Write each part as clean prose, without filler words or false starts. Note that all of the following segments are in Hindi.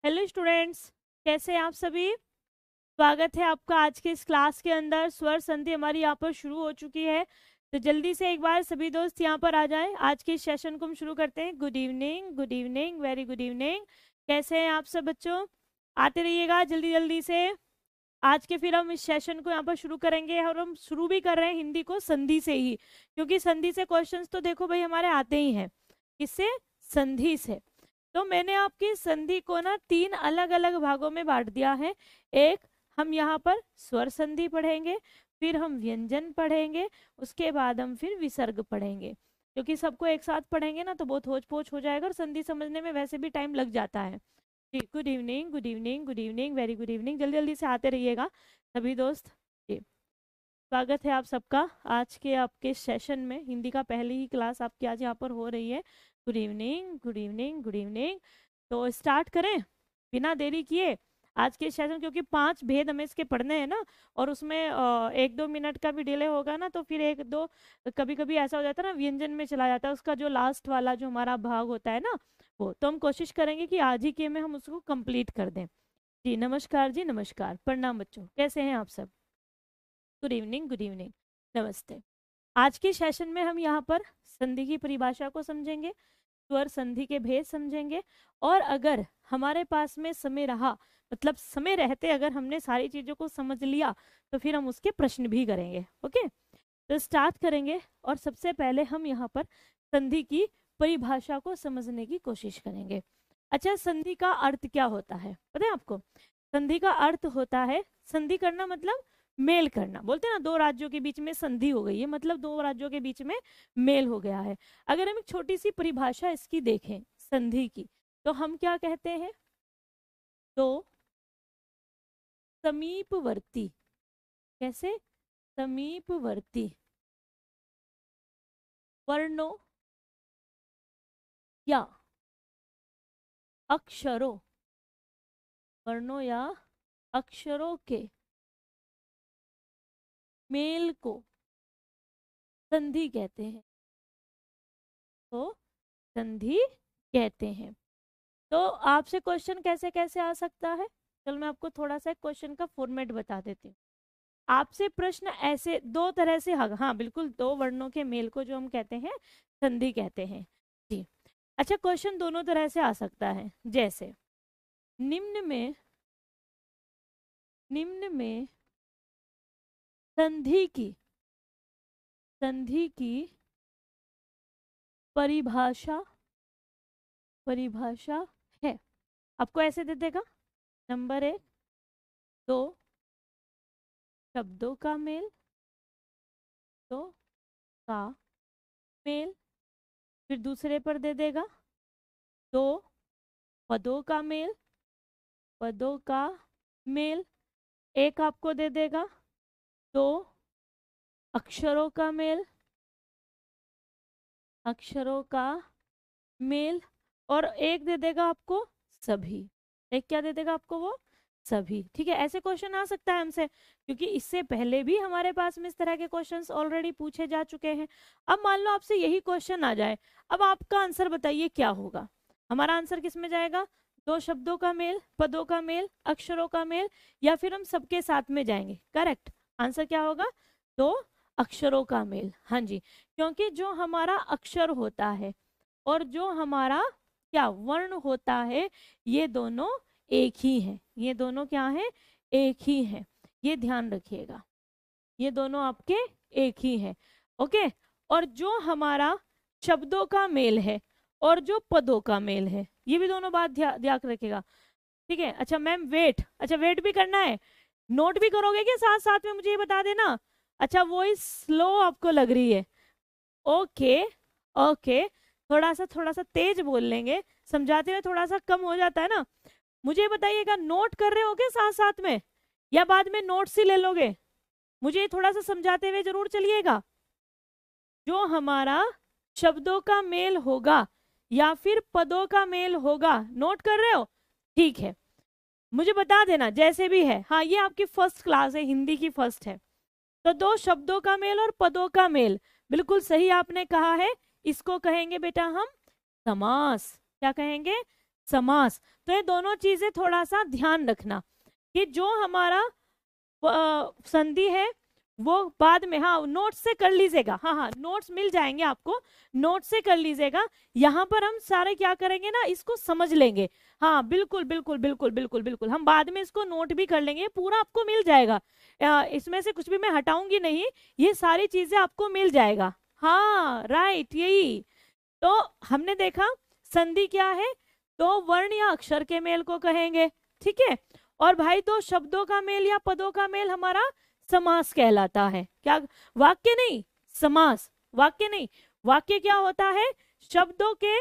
हेलो स्टूडेंट्स, कैसे हैं आप सभी। स्वागत है आपका आज के इस क्लास के अंदर। स्वर संधि हमारी यहाँ पर शुरू हो चुकी है, तो जल्दी से एक बार सभी दोस्त यहाँ पर आ जाएं। आज के इस सेशन को हम शुरू करते हैं। Good evening, very good evening. कैसे हैं आप सब बच्चों? आते रहिएगा जल्दी जल्दी से। आज के फिर हम इस सेशन को यहाँ पर शुरू करेंगे, और हम शुरू भी कर रहे हैं हिंदी को संधि से ही, क्योंकि संधि से क्वेश्चंस तो देखो भाई हमारे आते ही हैं। किससे? संधि से। तो मैंने आपकी संधि को ना 3 अलग अलग भागों में बांट दिया है। एक, हम यहाँ पर स्वर संधि पढ़ेंगे, फिर हम व्यंजन पढ़ेंगे, उसके बाद हम फिर विसर्ग पढ़ेंगे। क्योंकि सबको एक साथ पढ़ेंगे ना तो बहुत होच पोच हो जाएगा, और संधि समझने में वैसे भी टाइम लग जाता है। Good evening, very good evening. जल्दी जल्दी से आते रहिएगा सभी दोस्त जी। स्वागत है आप सबका आज के आपके सेशन में। हिंदी का पहली ही क्लास आपकी आज यहाँ पर हो रही है। Good evening. तो स्टार्ट करें बिना देरी किए आज के सेशन, क्योंकि 5 भेद हमें इसके पढ़ने हैं ना, और उसमें 1-2 मिनट का भी डिले होगा ना, तो फिर 1-2 कभी कभी ऐसा हो जाता है ना, व्यंजन में चला जाता है उसका जो लास्ट वाला जो हमारा भाग होता है ना, वो तो हम कोशिश करेंगे कि आज ही के में हम उसको कंप्लीट कर दें। जी नमस्कार, जी नमस्कार, प्रणाम बच्चों, कैसे हैं आप सब? गुड इवनिंग, नमस्ते। आज के सेशन में हम यहाँ पर संधि की परिभाषा को समझेंगे, स्वर संधि के भेद समझेंगे, और अगर हमारे पास में समय रहा, मतलब समय रहते अगर हमने सारी चीजों को समझ लिया, तो फिर हम उसके प्रश्न भी करेंगे। ओके, तो स्टार्ट करेंगे। और सबसे पहले हम यहाँ पर संधि की परिभाषा को समझने की कोशिश करेंगे। अच्छा, संधि का अर्थ क्या होता है पता है आपको? संधि का अर्थ होता है, संधि करना मतलब मेल करना। बोलते हैं ना, 2 राज्यों के बीच में संधि हो गई है, मतलब 2 राज्यों के बीच में मेल हो गया है। अगर हम एक छोटी सी परिभाषा इसकी देखें संधि की, तो हम क्या कहते हैं? तो समीपवर्ती, कैसे? समीपवर्ती वर्णों या अक्षरों, वर्णों या अक्षरों के मेल को संधि कहते हैं। तो संधि कहते हैं। तो आपसे क्वेश्चन कैसे कैसे आ सकता है, चलो मैं आपको थोड़ा सा क्वेश्चन का फॉर्मेट बता देती हूँ। आपसे प्रश्न ऐसे 2 तरह से, हाँ बिल्कुल, 2 वर्णों के मेल को जो हम कहते हैं संधि कहते हैं जी। अच्छा, क्वेश्चन दोनों तरह से आ सकता है, जैसे निम्न में संधि की परिभाषा है। आपको ऐसे दे देगा, नंबर 1, 2 शब्दों का मेल, तो का मेल। फिर दूसरे पर दे देगा 2 पदों का मेल। एक आपको दे देगा 2 अक्षरों का मेल, और एक दे देगा आपको सभी। एक क्या दे देगा आपको? वो सभी। ठीक है, ऐसे क्वेश्चन आ सकता है हमसे, क्योंकि इससे पहले भी हमारे पास में इस तरह के क्वेश्चंस ऑलरेडी पूछे जा चुके हैं। अब मान लो आपसे यही क्वेश्चन आ जाए, अब आपका आंसर बताइए क्या होगा? हमारा आंसर किस में जाएगा? 2 शब्दों का मेल, पदों का मेल, अक्षरों का मेल, या फिर हम सबके साथ में जाएंगे? करेक्ट आंसर क्या होगा? 2 अक्षरों का मेल। हाँ जी, क्योंकि जो हमारा अक्षर होता है और जो हमारा क्या वर्ण होता है, ये दोनों एक ही हैं। ये दोनों क्या हैं? एक ही हैं। ये ध्यान रखिएगा, ये दोनों आपके एक ही हैं। ओके, और जो हमारा शब्दों का मेल है और जो पदों का मेल है, ये भी दोनों बात ध्यान रखिएगा। ठीक है, अच्छा मैम वेट, अच्छा वेट भी करना है, नोट भी करोगे क्या साथ साथ में? मुझे ये बता देना। अच्छा, वॉइस स्लो आपको लग रही है? ओके ओके, थोड़ा सा तेज बोल लेंगे, समझाते हुए थोड़ा सा कम हो जाता है ना। मुझे बताइएगा, नोट कर रहे हो क्या साथ साथ में, या बाद में नोट्स ही ले लोगे? मुझे थोड़ा सा समझाते हुए जरूर चलिएगा। जो हमारा शब्दों का मेल होगा या फिर पदों का मेल होगा, नोट कर रहे हो? ठीक है, मुझे बता देना जैसे भी है। हाँ, ये आपकी फर्स्ट क्लास है, हिंदी की फर्स्ट है। तो 2 शब्दों का मेल और पदों का मेल, बिल्कुल सही आपने कहा है। इसको कहेंगे बेटा हम समास। क्या कहेंगे? समास। तो ये दोनों चीजें थोड़ा सा ध्यान रखना कि जो हमारा संधि है वो बाद में, हाँ नोट्स से कर लीजिएगा, हाँ हाँ नोट्स मिल जाएंगे आपको, नोट्स से कर लीजिएगा। यहाँ पर हम सारे क्या करेंगे ना, इसको समझ लेंगे। हाँ बिल्कुल बिल्कुल बिल्कुल बिल्कुल बिल्कुल, हम बाद में इसको नोट भी कर लेंगे, पूरा आपको मिल जाएगा। इसमें से कुछ भी मैं हटाऊंगी नहीं, ये सारी चीजें आपको मिल जाएगा। हाँ राइट, यही तो हमने देखा संधि क्या है, दो वर्ण या अक्षर के मेल को कहेंगे, ठीक है। और भाई दो शब्दों का मेल या पदों का मेल हमारा समास कहलाता है। क्या, वाक्य नहीं, समास, वाक्य नहीं। वाक्य क्या होता है, शब्दों के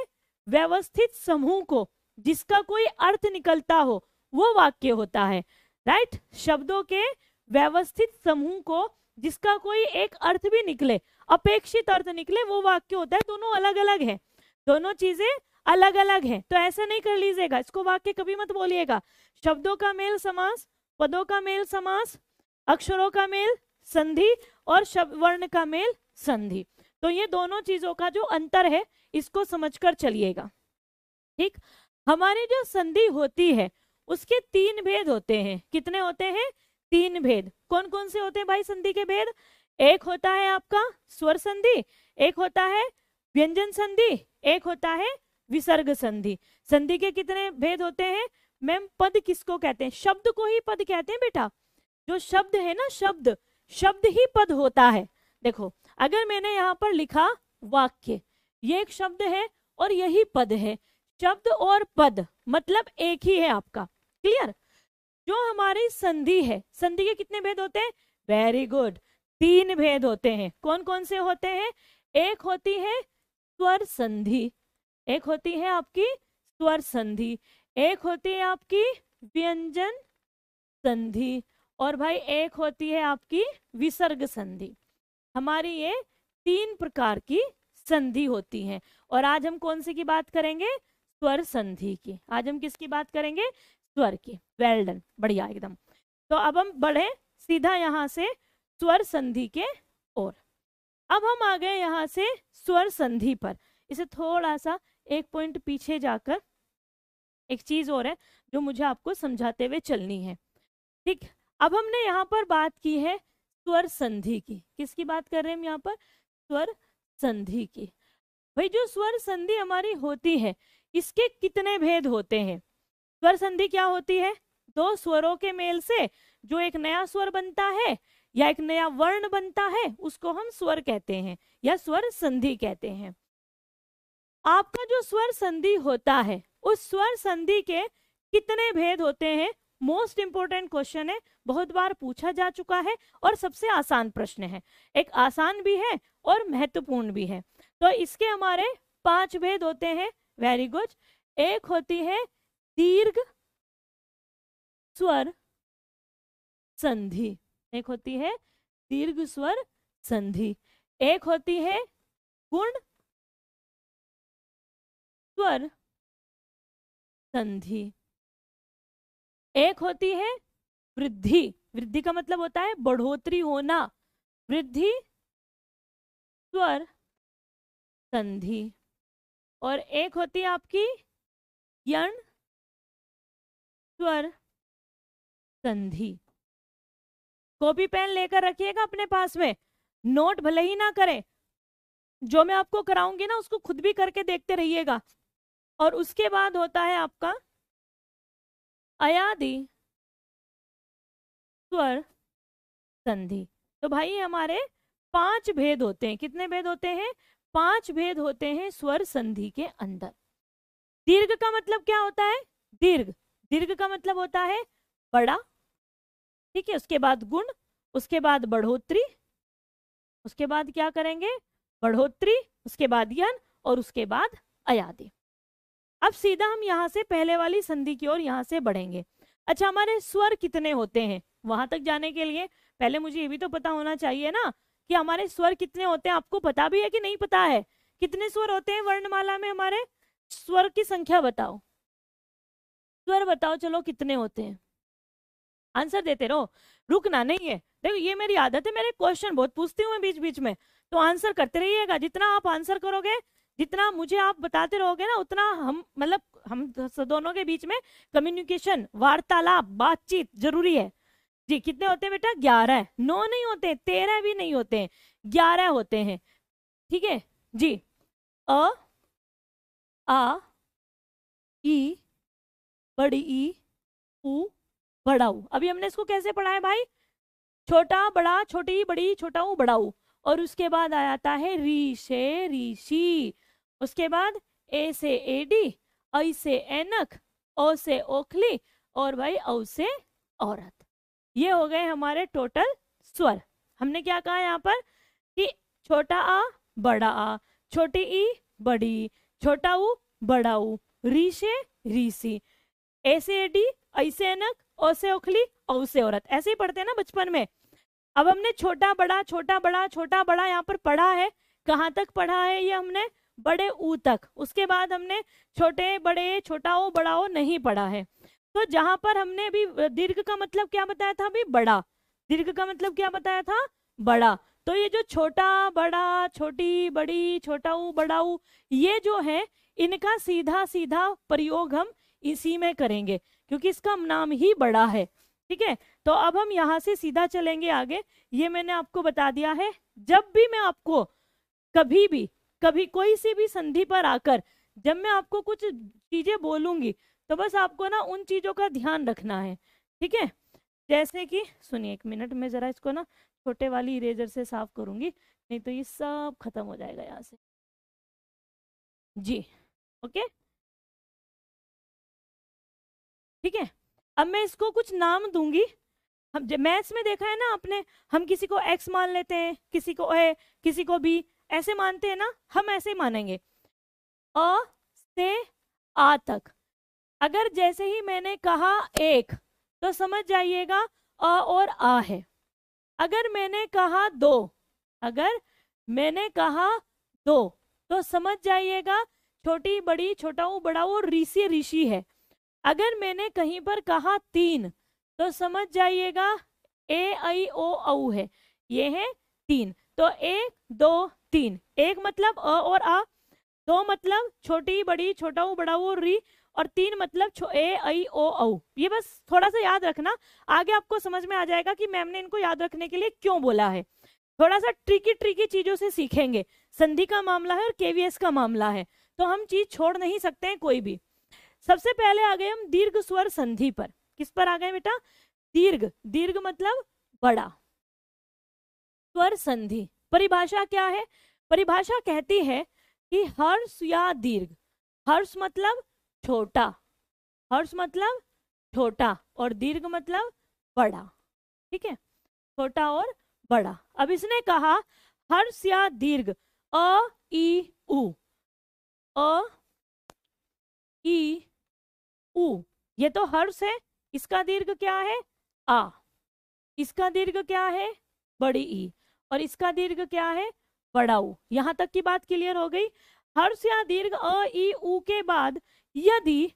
व्यवस्थित समूह को जिसका कोई अर्थ निकलता हो वो वाक्य होता है, राइट। शब्दों के व्यवस्थित समूह को जिसका कोई एक अर्थ भी निकले, अपेक्षित अर्थ निकले, वो वाक्य होता है। दोनों अलग अलग है, दोनों चीजें अलग अलग है, तो ऐसे नहीं कर लीजिएगा, इसको वाक्य कभी मत बोलिएगा। शब्दों का मेल समास, पदों का मेल समास, अक्षरों का मेल संधि, और शब्द वर्ण का मेल संधि। तो ये दोनों चीजों का जो अंतर है इसको समझकर चलिएगा, ठीक। हमारी जो संधि होती है उसके तीन भेद होते हैं। कितने होते हैं, तीन भेद। कौन कौन से होते हैं भाई संधि के भेद, एक होता है आपका स्वर संधि, एक होता है व्यंजन संधि, एक होता है विसर्ग संधि। संधि के कितने भेद होते हैं मैम, पद किसको कहते हैं, शब्द को ही पद कहते हैं बेटा। जो शब्द है ना, शब्द, शब्द ही पद होता है। देखो अगर मैंने यहाँ पर लिखा वाक्य, ये एक शब्द है और यही पद है, शब्द और पद मतलब एक ही है आपका, क्लियर। जो हमारी संधि है, संधि के कितने भेद होते हैं, वेरी गुड, तीन भेद होते हैं। कौन कौन से होते हैं, एक होती है स्वर संधि, एक होती है आपकी स्वर संधि, एक होती है आपकी व्यंजन संधि, और भाई एक होती है आपकी विसर्ग संधि। हमारी ये तीन प्रकार की संधि होती हैं। और आज हम कौन सी की बात करेंगे, स्वर संधि की। आज हम किसकी बात करेंगे, स्वर की। वेल डन, बढ़िया एकदम। तो अब हम बढ़े सीधा यहाँ से स्वर संधि के ओर। अब हम आ गए यहाँ से स्वर संधि पर। इसे थोड़ा सा एक पॉइंट पीछे जाकर एक चीज और है जो मुझे आपको समझाते हुए चलनी है, ठीक। अब हमने यहाँ पर बात की है स्वर संधि की। किसकी बात कर रहे हैं हम यहाँ पर, स्वर संधि की। भाई जो स्वर संधि हमारी होती है इसके कितने भेद होते हैं। स्वर संधि क्या होती है, दो स्वरों के मेल से जो एक नया स्वर बनता है या एक नया वर्ण बनता है उसको हम स्वर कहते हैं या स्वर संधि कहते हैं। आपका जो स्वर संधि होता है उस स्वर संधि के कितने भेद होते हैं, मोस्ट इंपोर्टेंट क्वेश्चन है, बहुत बार पूछा जा चुका है और सबसे आसान प्रश्न है। एक आसान भी है और महत्वपूर्ण भी है। तो इसके हमारे 5 भेद होते हैं। Very good. एक होती है दीर्घ स्वर संधि, एक होती है दीर्घ स्वर संधि, एक होती है गुण स्वर संधि, एक होती है वृद्धि, वृद्धि का मतलब होता है बढ़ोतरी होना, वृद्धि स्वर संधि, और एक होती है आपकी यण स्वर संधि। कॉपी पेन लेकर रखिएगा अपने पास में, नोट भले ही ना करें, जो मैं आपको कराऊंगी ना उसको खुद भी करके देखते रहिएगा। और उसके बाद होता है आपका अयादि स्वर संधि। तो भाई हमारे 5 भेद होते हैं। कितने भेद होते हैं, 5 भेद होते हैं स्वर संधि के अंदर। दीर्घ का मतलब क्या होता है, दीर्घ, दीर्घ का मतलब होता है बड़ा, ठीक है। उसके बाद गुण, उसके बाद बढ़ोतरी, उसके बाद क्या करेंगे बढ़ोतरी, उसके बाद यन, और उसके बाद अयादि। अब सीधा हम यहाँ से पहले वाली संधि की ओर यहाँ से बढ़ेंगे। अच्छा, हमारे स्वर कितने होते हैं, वहां तक जाने के लिए पहले मुझे ये भी तो पता होना चाहिए ना कि हमारे स्वर कितने होते हैं। आपको पता भी है कि नहीं पता है, कितने स्वर होते हैं वर्णमाला में, हमारे स्वर की संख्या बताओ, स्वर बताओ, चलो कितने होते हैं, आंसर देते रहो, रुकना नहीं है। देखो ये मेरी आदत है, मेरे क्वेश्चन बहुत पूछती हूँ मैं बीच बीच में, तो आंसर करते रहिएगा। जितना आप आंसर करोगे, जितना मुझे आप बताते रहोगे ना, उतना हम मतलब हम दोनों के बीच में कम्युनिकेशन, वार्तालाप, बातचीत जरूरी है जी। कितने होते हैं बेटा? 11। 9 नहीं होते, 13 भी नहीं होते, 11 होते हैं। ठीक है जी। अ, आ, ई, बड़ी ई, ऊ, बड़ा ऊ। अभी हमने इसको कैसे पढ़ा है भाई? छोटा बड़ा, छोटी बड़ी, छोटा ऊ बड़ा ऊ, और उसके बाद आ जाता है री से ऋषि, उसके बाद ए से एडी, ऐ से ऐनक, ओ से ओखली, और भाई औ से औरत। ये हो गए हमारे टोटल स्वर। हमने क्या कहा यहाँ पर कि छोटा आ बड़ा आ, छोटी ई बड़ी, छोटा ऊ बड़ा ऊ, री से ऋषि, ए से एडी, ऐ से ऐनक, ओ से ओखली, औ से औरत। ऐसे ही पढ़ते हैं ना बचपन में। अब हमने छोटा बड़ा छोटा बड़ा छोटा बड़ा यहाँ पर पढ़ा है। कहाँ तक पढ़ा है? ये हमने बड़े ऊ तक। उसके बाद हमने छोटे बड़े, छोटा ओ बड़ा ओ नहीं पढ़ा है। तो जहां पर हमने अभी दीर्घ का मतलब क्या बताया था? अभी बड़ा। दीर्घ का मतलब क्या बताया था? बड़ा। तो ये जो छोटा बड़ा, छोटी बड़ी, छोटा ऊ बड़ा ऊ, ये जो है इनका सीधा सीधा प्रयोग हम इसी में करेंगे, क्योंकि इसका नाम ही बड़ा है। ठीक है, तो अब हम यहाँ से सीधा चलेंगे आगे। ये मैंने आपको बता दिया है। जब भी मैं आपको कभी भी कभी कोई सी भी संधि पर आकर जब मैं आपको कुछ चीजें बोलूंगी, तो बस आपको ना उन चीजों का ध्यान रखना है। ठीक है, जैसे कि सुनिए, 1 मिनट में जरा इसको ना छोटे वाली इरेजर से साफ करूंगी, नहीं तो ये सब खत्म हो जाएगा यहाँ से जी। ओके, ठीक है। अब मैं इसको कुछ नाम दूंगी। हम मैथ्स में देखा है ना आपने, हम किसी को एक्स मान लेते हैं, किसी को ए, किसी को बी, ऐसे मानते हैं ना। हम ऐसे ही मानेंगे अ से आ तक। अगर जैसे ही मैंने कहा एक, तो समझ जाइएगा अ और आ है। अगर मैंने कहा दो, अगर मैंने कहा दो, तो समझ जाइएगा छोटी बड़ी, छोटा ऊ बड़ा ऊ, ऋषि ऋषि है। अगर मैंने कहीं पर कहा 3, तो समझ जाइएगा ए ऐ ओ औ है, ये है 3। तो 1 2 3, एक मतलब अ और आ, 2 मतलब छोटी बड़ी, छोटा ऊ बड़ा ऊ, री, और 3 मतलब ए ऐ ओ औ। ये बस थोड़ा सा याद रखना, आगे आपको समझ में आ जाएगा कि मैम ने इनको याद रखने के लिए क्यों बोला है। थोड़ा सा ट्रिकी ट्रिकी चीजों से सीखेंगे। संधि का मामला है और केवीएस का मामला है, तो हम चीज छोड़ नहीं सकते हैं कोई भी। सबसे पहले आ गए हम दीर्घ स्वर संधि पर। किस पर आ गए बेटा? दीर्घ। दीर्घ मतलब बड़ा। स्वर संधि परिभाषा क्या है? परिभाषा कहती है कि हर्ष या दीर्घ, हर्ष मतलब छोटा, हर्ष मतलब छोटा, और दीर्घ मतलब बड़ा। ठीक है, छोटा और बड़ा। अब इसने कहा हर्ष या दीर्घ अ ई उ, अ ई उ, ये तो हर्ष है। इसका दीर्घ क्या है? आ। इसका दीर्घ क्या है? बड़ी ई। और इसका दीर्घ क्या है? बड़ा ऊ। यहां तक की बात क्लियर हो गई। हर्ष या दीर्घ अ ई उ के बाद यदि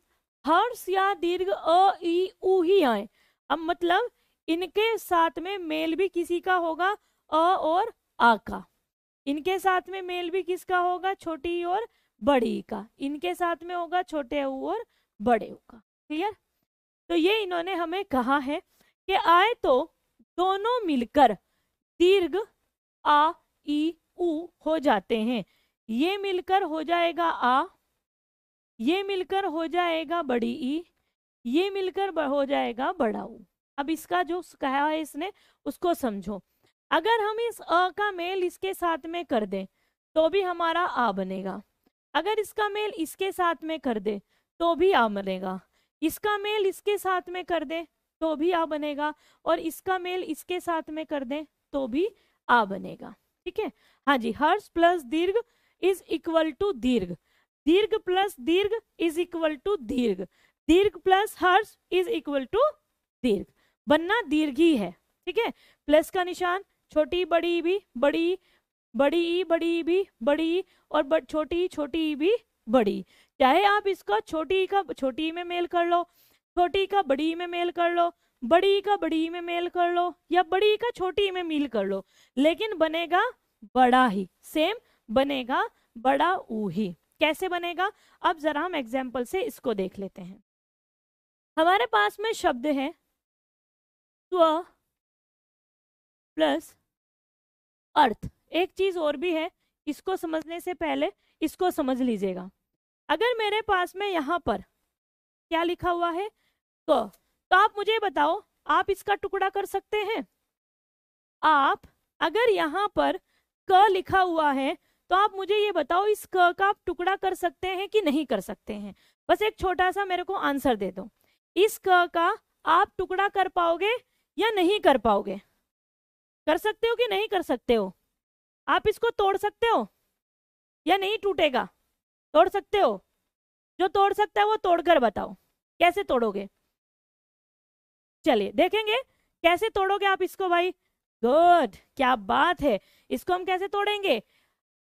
हर्ष या दीर्घ अ ई उ ही आए, अब मतलब इनके साथ में मेल भी किसी का होगा अ और आ का, इनके साथ में मेल भी किसका होगा? छोटी और बड़ी का, इनके साथ में होगा छोटे ऊ और बड़े ऊ का। क्लियर? तो ये इन्होंने हमें कहा है कि आए तो दोनों मिलकर दीर्घ आ ई उ हो जाते हैं। ये मिलकर हो जाएगा आ, ये मिलकर हो जाएगा बड़ी ई, ये मिलकर हो जाएगा बड़ा ऊ। अब इसका जो कहा है इसने उसको समझो। अगर हम इस अ का मेल इसके साथ में कर दें तो भी हमारा आ बनेगा। अगर इसका मेल इसके साथ में कर दे तो भी आ बनेगा। इसका मेल इसके साथ में कर दे तो भी आ बनेगा, और इसका मेल इसके साथ में कर दे तो भी आ बनेगा। ठीक है, हाँ जी। हर्ष प्लस दीर्घ इज इक्वल टू दीर्घ, दीर्घ प्लस दीर्घ इज इक्वल टू दीर्घ, दीर्घ प्लस हर्ष इज इक्वल टू दीर्घ। बनना दीर्घ ही है। ठीक है, प्लस का निशान, छोटी बड़ी भी बड़ी, बड़ी ई बड़ी भी बड़ी, और छोटी छोटी भी बड़ी। चाहे आप इसको छोटी का छोटी में मेल कर लो, छोटी का बड़ी में मेल कर लो, बड़ी का बड़ी में मेल कर लो, या बड़ी का छोटी में मेल कर लो, लेकिन बनेगा बड़ा ही, सेम बनेगा बड़ा ऊ ही। कैसे बनेगा, अब जरा हम एग्जाम्पल से इसको देख लेते हैं। हमारे पास में शब्द है स्व प्लस अर्थ। एक चीज और भी है, इसको समझने से पहले इसको समझ लीजिएगा। अगर मेरे पास में यहाँ पर क्या लिखा हुआ है क, तो आप मुझे बताओ, आप इसका टुकड़ा कर सकते हैं? आप अगर यहाँ पर क लिखा हुआ है तो आप मुझे ये बताओ, इस क का आप टुकड़ा कर सकते हैं कि नहीं कर सकते हैं? बस एक छोटा सा मेरे को आंसर दे दो, इस क का आप टुकड़ा कर पाओगे या नहीं कर पाओगे? कर सकते हो कि नहीं कर सकते हो? आप इसको तोड़ सकते हो या नहीं टूटेगा? तोड़ सकते हो? जो तोड़ सकता है वो तोड़कर बताओ, कैसे तोड़ोगे? चलिए देखेंगे कैसे तोड़ोगे आप इसको भाई। गुड, क्या बात है। इसको हम कैसे तोड़ेंगे?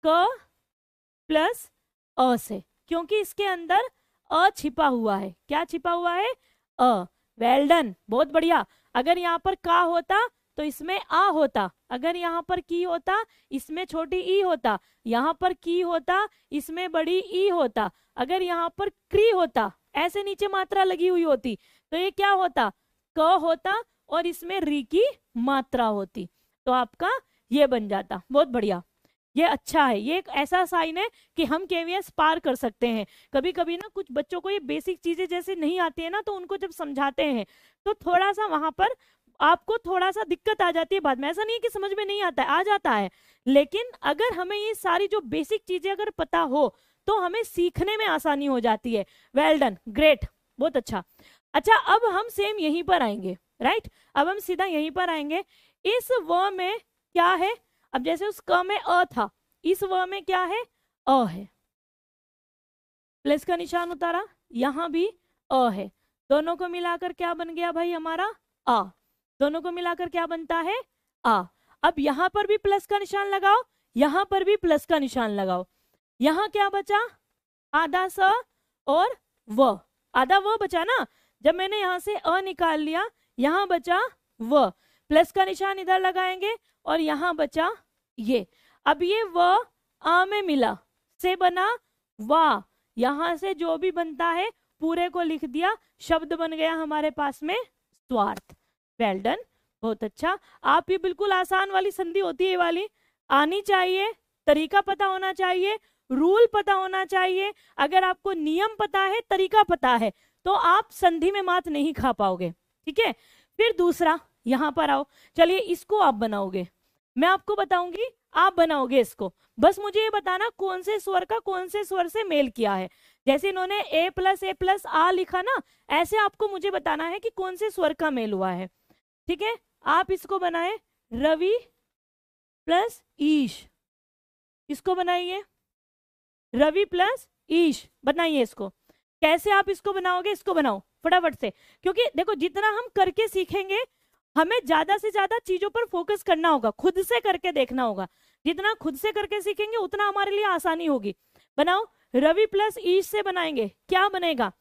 क प्लस अ से, क्योंकि इसके अंदर अ छिपा हुआ है। क्या छिपा हुआ है? अ। वेल डन, बहुत बढ़िया। अगर यहाँ पर का होता तो इसमें आ होता, अगर यहाँ पर की होता इसमें छोटी ई होता, यहाँ पर की होता इसमें बड़ी ई होता, अगर यहाँ पर क्री होता, ऐसे नीचे मात्रा लगी हुई होती, तो ये क्या होता? क होता और इसमें री की मात्रा होती, तो आपका ये बन जाता। बहुत बढ़िया, ये अच्छा है। ये एक ऐसा साइन है कि हम केवीएस पार कर सकते हैं। कभी कभी ना कुछ बच्चों को ये बेसिक चीजें जैसे नहीं आती है ना, तो उनको जब समझाते हैं तो थोड़ा सा वहां पर आपको थोड़ा सा दिक्कत आ जाती है बाद में। ऐसा नहीं है कि समझ में नहीं आता है, आ जाता है, लेकिन अगर हमें ये सारी जो बेसिक चीजें अगर पता हो तो हमें सीखने में आसानी हो जाती है। वेल डन, ग्रेट, बहुत अच्छा। अच्छा, अब हम सेम यहीं पर आएंगे, राइट? अब हम सीधा यहीं पर आएंगे। इस व में क्या है? अब जैसे उस क में अ था, इस व में क्या है? अ है। प्लस का निशान उतारा, यहां भी अ है। दोनों को मिलाकर क्या बन गया भाई हमारा? आ। दोनों को मिलाकर क्या बनता है? आ। अब यहां पर भी प्लस का निशान लगाओ, यहां पर भी प्लस का निशान लगाओ। यहां क्या बचा? आधा स और व, आधा व बचा ना। जब मैंने यहां से अ निकाल लिया, यहां बचा व, प्लस का निशान इधर लगाएंगे और यहां बचा ये। अब ये व आ में मिला, से बना वा, यहां से जो भी बनता है पूरे को लिख दिया, शब्द बन गया हमारे पास में स्वार्थ। वेल डन, बहुत अच्छा। आप ये बिल्कुल आसान वाली संधि होती है, ये वाली आनी चाहिए, तरीका पता होना चाहिए, रूल पता होना चाहिए। अगर आपको नियम पता है, तरीका पता है, तो आप संधि में मात नहीं खा पाओगे, ठीक है? फिर दूसरा, यहां पर आओ। चलिए इसको आप बनाओगे, मैं आपको बताऊंगी, आप बनाओगे इसको। बस मुझे ये बताना कौन से स्वर का कौन से स्वर से मेल किया है। जैसे इन्होंने ए प्लस आ लिखा ना, ऐसे आपको मुझे बताना है कि कौन से स्वर का मेल हुआ है, ठीक है? आप इसको बनाए रवि प्लस ईश, इसको बनाइए रवि प्लस ईश, बनाइए इसको। कैसे आप इसको बनाओगे? इसको बनाओ फटाफट से, क्योंकि देखो जितना हम करके सीखेंगे हमें ज्यादा से ज्यादा चीजों पर फोकस करना होगा, खुद से करके देखना होगा। जितना खुद से करके सीखेंगे उतना हमारे लिए आसानी होगी। बनाओ, रवि प्लस ईश से बनाएंगे, क्या बनेगा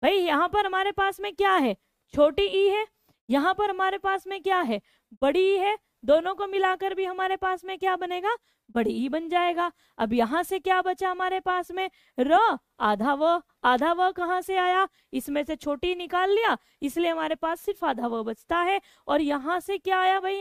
भाई? यहाँ पर हमारे पास में क्या है? छोटी ई है, यहाँ पर हमारे पास में क्या है? बड़ी ई है। दोनों को मिलाकर भी हमारे पास में क्या बनेगा? बड़ी ई बन जाएगा। अब यहाँ से क्या बचा हमारे पास में? र, आधा व। आधा व कहाँ से आया? इसमें से छोटी निकाल लिया, इसलिए हमारे पास सिर्फ आधा व बचता है। और यहाँ से क्या आया भाई?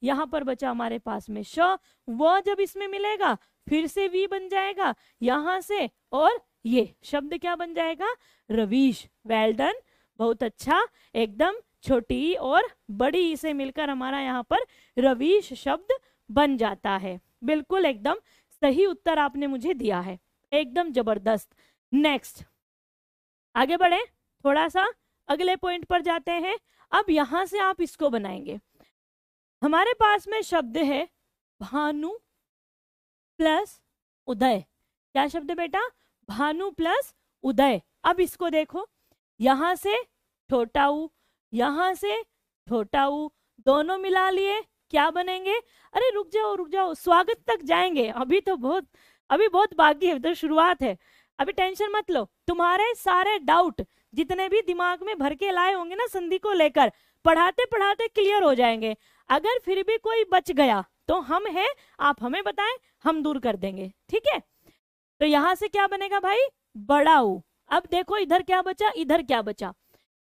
यहाँ पर बचा हमारे पास में श। व जब इसमें मिलेगा फिर से वी बन जाएगा यहाँ से, और ये शब्द क्या बन जाएगा? रवीश। वेल डन, बहुत अच्छा। एकदम छोटी और बड़ी से मिलकर हमारा यहाँ पर रवीश शब्द बन जाता है। बिल्कुल एकदम सही उत्तर आपने मुझे दिया है, एकदम जबरदस्त। नेक्स्ट आगे बढ़े, थोड़ा सा अगले पॉइंट पर जाते हैं। अब यहां से आप इसको बनाएंगे। हमारे पास में शब्द है भानु प्लस उदय। क्या शब्द है बेटा? भानु प्लस उदय। अब इसको देखो, यहां से छोटा ऊ, यहां से छोटा ऊ, दोनों मिला लिए, क्या बनेंगे? अरे रुक जाओ, स्वागत तक जाएंगे, अभी बहुत बाकी है, तो शुरुआत है। अभी टेंशन मत लो, तुम्हारे सारे डाउट जितने भी दिमाग में भर के लाए होंगे ना संधि को लेकर, पढ़ाते पढ़ाते क्लियर हो जाएंगे। अगर फिर भी कोई बच गया तो हम हैं, आप हमें बताएं, हम दूर कर देंगे, ठीक है? तो यहां से क्या बनेगा भाई, बड़ा ऊ। अब देखो इधर क्या बचा, इधर क्या बचा,